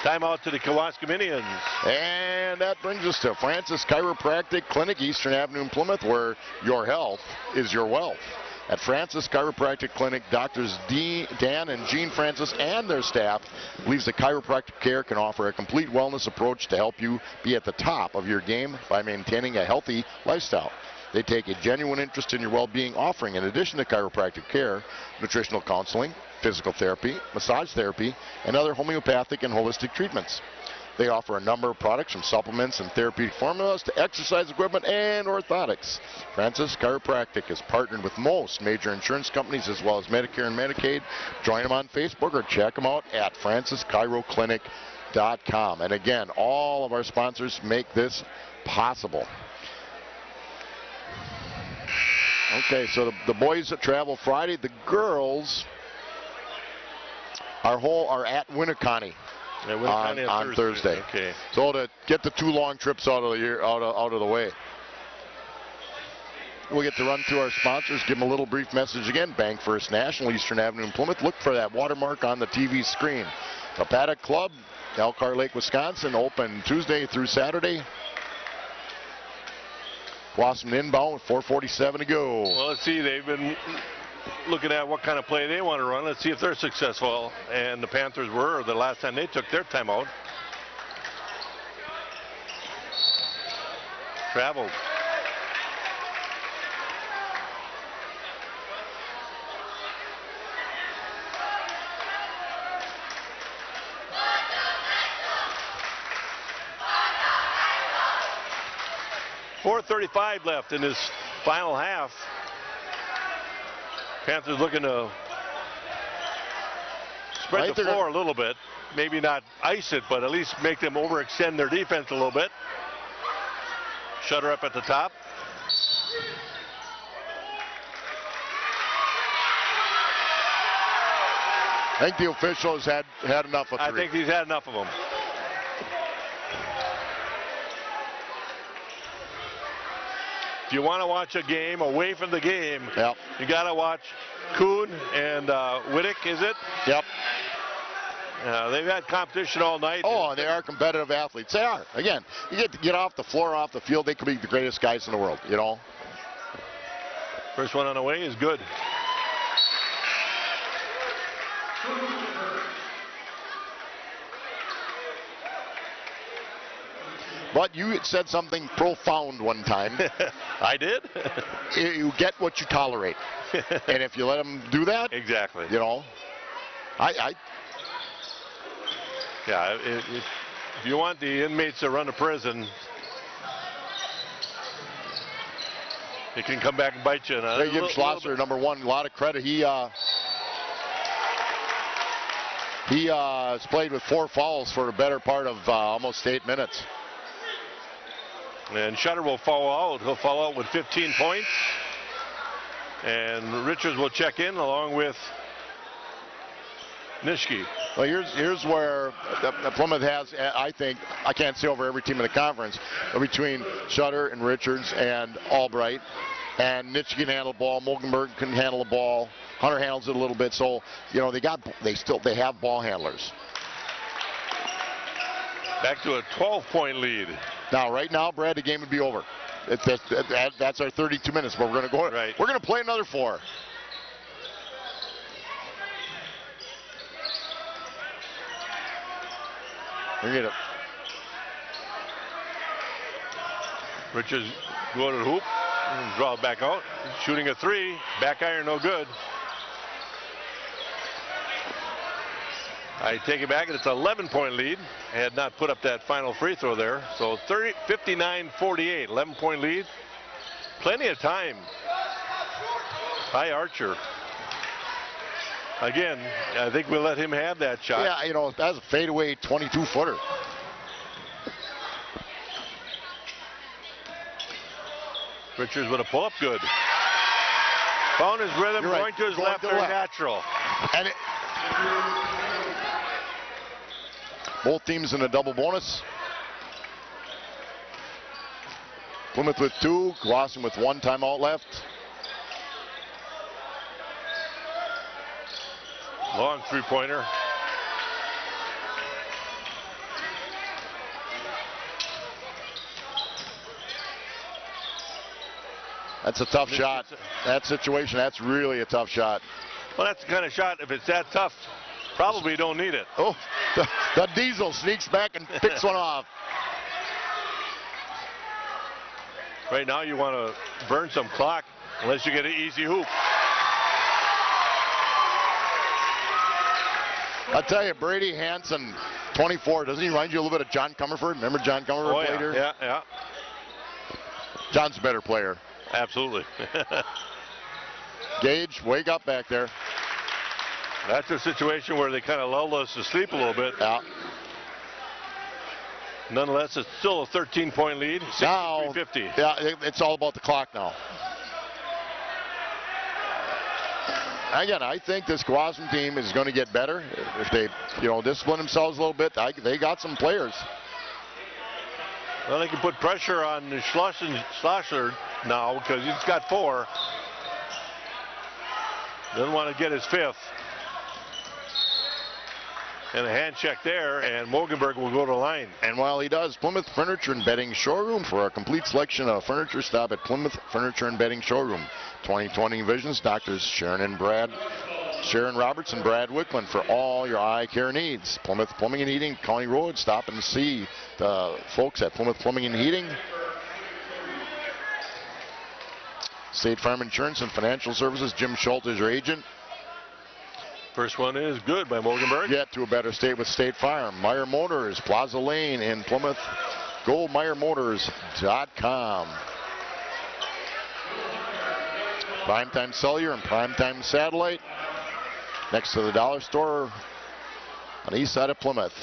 Timeout to the Kewaskum Indians. And that brings us to Francis Chiropractic Clinic, Eastern Avenue in Plymouth, where your health is your wealth. At Francis Chiropractic Clinic, Doctors Dan and Jean Francis and their staff believes that chiropractic care can offer a complete wellness approach to help you be at the top of your game by maintaining a healthy lifestyle. They take a genuine interest in your well-being, offering, in addition to chiropractic care, nutritional counseling, physical therapy, massage therapy, and other homeopathic and holistic treatments. They offer a number of products from supplements and therapeutic formulas to exercise equipment and orthotics. Francis Chiropractic is partnered with most major insurance companies as well as Medicare and Medicaid. Join them on Facebook or check them out at francischiroclinic.com. And again, all of our sponsors make this possible. Okay, so the boys that travel Friday, the girls are at Winneconne. On Thursday. Okay. So to get the 2 long trips out of the way. we'll get to run through our sponsors, give them a little brief message again. Bank First National, Eastern Avenue in Plymouth. Look for that watermark on the TV screen. The Paddock Club, Elkhart Lake, Wisconsin, open Tuesday through Saturday. Blossom inbound with 4:47 to go. Well, let's see. They've been looking at what kind of play they want to run. Let's see if they're successful. And the Panthers were the last time they took their timeout. Traveled. .435 left in this final half. Panthers looking to spread the floor a little bit. Maybe not ice it, but at least make them overextend their defense a little bit. Shutter up at the top. I think the official has had enough of three. I think he's had enough of them. If you want to watch a game away from the game, yep, you got to watch Kuhn and Wittick, is it? Yep. They've had competition all night. Oh, and they are competitive athletes. They are. Again, you get to get off the floor, off the field, they could be the greatest guys in the world, you know. First one on the way is good. But you had said something profound one time. I did? You get what you tolerate. And if you let them do that, exactly. You know, yeah, if you want the inmates to run a prison, it can come back and bite you. They give Schlosser, number one, a lot of credit. He has played with 4 fouls for a better part of almost 8 minutes. And Shutter will foul out. He'll foul out with 15 points. And Richards will check in along with Nitschke. Well, here's where Plymouth has, I think, I can't say over every team in the conference, but between Shutter and Richards and Albright, and Nitschke can handle the ball, Mulkenberg can handle the ball, Hunter handles it a little bit, so you know they have ball handlers. Back to a 12-point lead. Now, right now, Brad, the game would be over. That's our 32 minutes, but we're going to go. Right. We're going to play another 4. Get it. Richards going to the hoop, draw it back out, shooting a 3, back iron, no good. I take it back, and it's an 11-point lead. I had not put up that final free throw there. So 59-48, 11-point lead. Plenty of time. High Archer. Again, I think we'll let him have that shot. Yeah, you know, that's a fadeaway 22-footer. Richards with a pull-up, good. Found his rhythm, going to his left, very natural. And both teams in a double bonus. Plymouth with 2, Glosson with 1 timeout left. Long three-pointer. That's a tough shot. That situation, that's really a tough shot. Well, that's the kind of shot, if it's that tough, probably you don't need it. Oh, the Diesel sneaks back and picks one off. Right now you want to burn some clock unless you get an easy hoop. I'll tell you, Brady Hansen, 24, doesn't he remind you a little bit of John Comerford? Remember John Comerford played here? Yeah. John's a better player. Absolutely. Gage, wake up back there. That's a situation where they kind of lulled us to sleep a little bit. Yeah. Nonetheless, it's still a 13-point lead, 63-50. Yeah, it's all about the clock now. Again, I think this Glosson team is going to get better if they, discipline themselves a little bit. They got some players. Well, they can put pressure on Schlosser now because he's got 4. Doesn't want to get his 5th. And a hand check there, and Mogenberg will go to the line. And while he does, Plymouth Furniture and Bedding Showroom. For a complete selection of furniture, stop at Plymouth Furniture and Bedding Showroom. 20/20 Visions, Doctors Sharon Roberts and Brad Wickman for all your eye care needs. Plymouth Plumbing and Heating, County Road. Stop and see the folks at Plymouth Plumbing and Heating. State Farm Insurance and Financial Services, Jim Schultz is your agent. First one is good by Mogenberg. Get to a better state with State Farm. Meyer Motors, Plaza Lane in Plymouth. Go MeyerMotors.com. Primetime Cellular and Primetime Satellite. Next to the Dollar Store on the east side of Plymouth.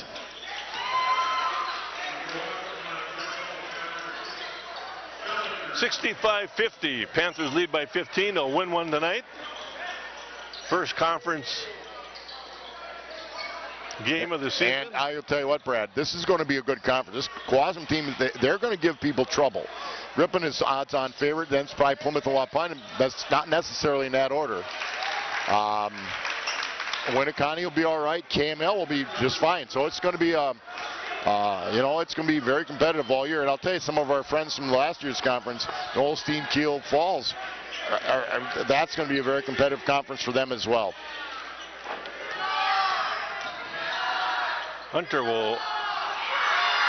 $65-50. Panthers lead by 15. They'll win one tonight. First conference game of the season. And I'll tell you what, Brad, this is going to be a good conference. This Quasum team, they're going to give people trouble. Ripon is odds-on favorite. Then it's probably Plymouth and Waupun. That's not necessarily in that order. Winneconne will be all right. KML will be just fine. So it's going to be it's going to be very competitive all year. And I'll tell you, some of our friends from last year's conference, Holstein, Kiel, Falls, that's going to be a very competitive conference for them as well. Hunter will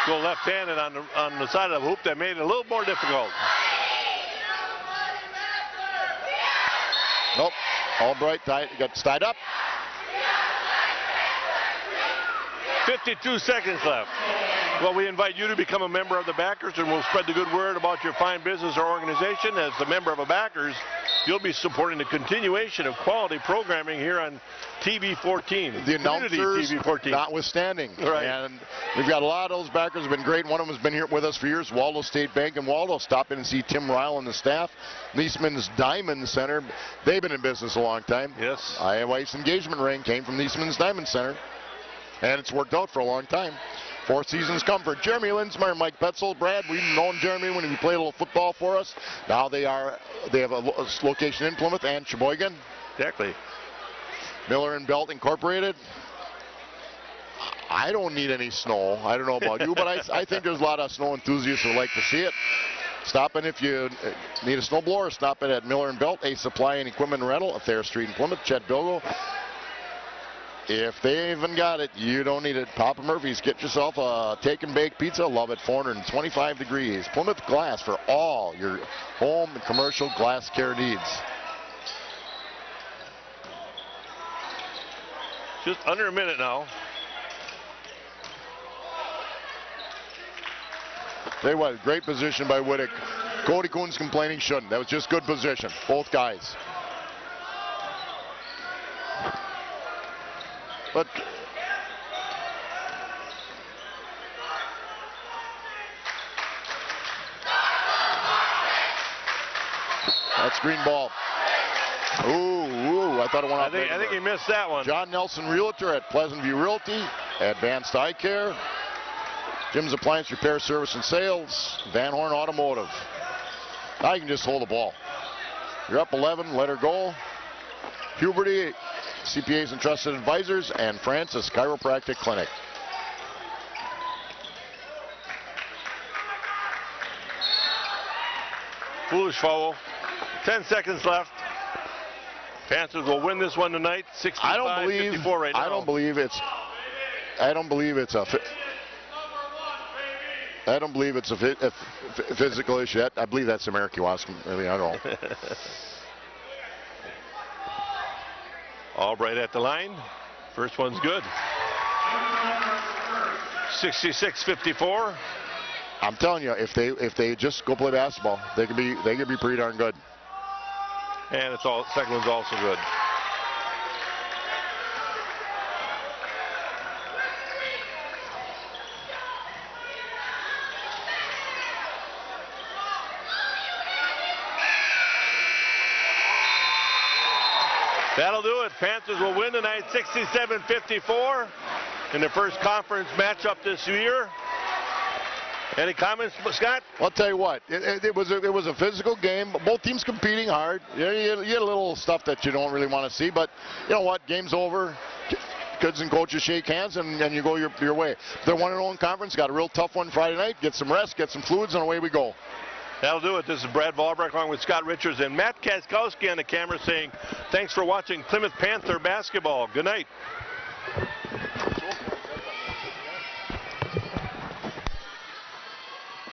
go left-handed on the side of the hoop. That made it a little more difficult. Nope. Albright got tied up. 52 seconds left. Well, we invite you to become a member of the Backers, and we'll spread the good word about your fine business or organization. As a member of a Backers, you'll be supporting the continuation of quality programming here on TV 14. The announcers TV 14. Notwithstanding. Right. And we've got a lot of those Backers have been great. One of them has been here with us for years, Waldo State Bank in Waldo. Stop in and see Tim Ryle and the staff. Niesman's Diamond Center, they've been in business a long time. Yes. Iowa Ice engagement ring came from Niesman's Diamond Center. And it's worked out for a long time. 4 seasons comfort. Jeremy Linsmeyer, Mike Petzel, Brad. We've known Jeremy when he played a little football for us. Now they have a location in Plymouth and Sheboygan. Exactly. Miller and Belt Incorporated. I don't need any snow. I don't know about you, but I think there's a lot of snow enthusiasts who like to see it. Stop in if you need a snowblower. Stop in at Miller and Belt, a supply and equipment rental at Thayer Street in Plymouth. Chet Bilgo. If they even got it, you don't need it. Papa Murphy's, get yourself a take and bake pizza. Love it, 425 degrees. Plymouth Glass for all your home and commercial glass care needs. Just under a minute now. Tell you what, great position by Wittick. Cody Kuhn's complaining, shouldn't. That was just good position, both guys. But that's green ball. Ooh, I thought it went off. I think he missed that one. John Nelson, Realtor at Pleasant View Realty, Advanced Eye Care, Jim's Appliance Repair Service and Sales, Van Horn Automotive. Now you can just hold the ball. You're up 11, let her go. Puberty, CPAs and Trusted Advisors, and Francis Chiropractic Clinic. Foolish foul. 10 seconds left. Panthers will win this one tonight. 65-54 right now. I don't believe it's a physical issue. I believe that's American Wascom. I mean, I don't know. Albright at the line. First one's good. 66-54. I'm telling you, if they just go play basketball, they could be pretty darn good. And second one's also good. That'll do it. Panthers will win tonight 67-54 in their first conference matchup this year. Any comments, Scott? I'll tell you what, it was a physical game. Both teams competing hard. You had a little stuff that you don't really want to see, but you know what? Game's over. Kids and coaches shake hands, and you go your way. They're 1-0 in conference. Got a real tough one Friday night. Get some rest, get some fluids, and away we go. That'll do it. This is Brad Valbrecht along with Scott Richards and Matt Kaskowski on the camera saying thanks for watching Plymouth Panther basketball. Good night.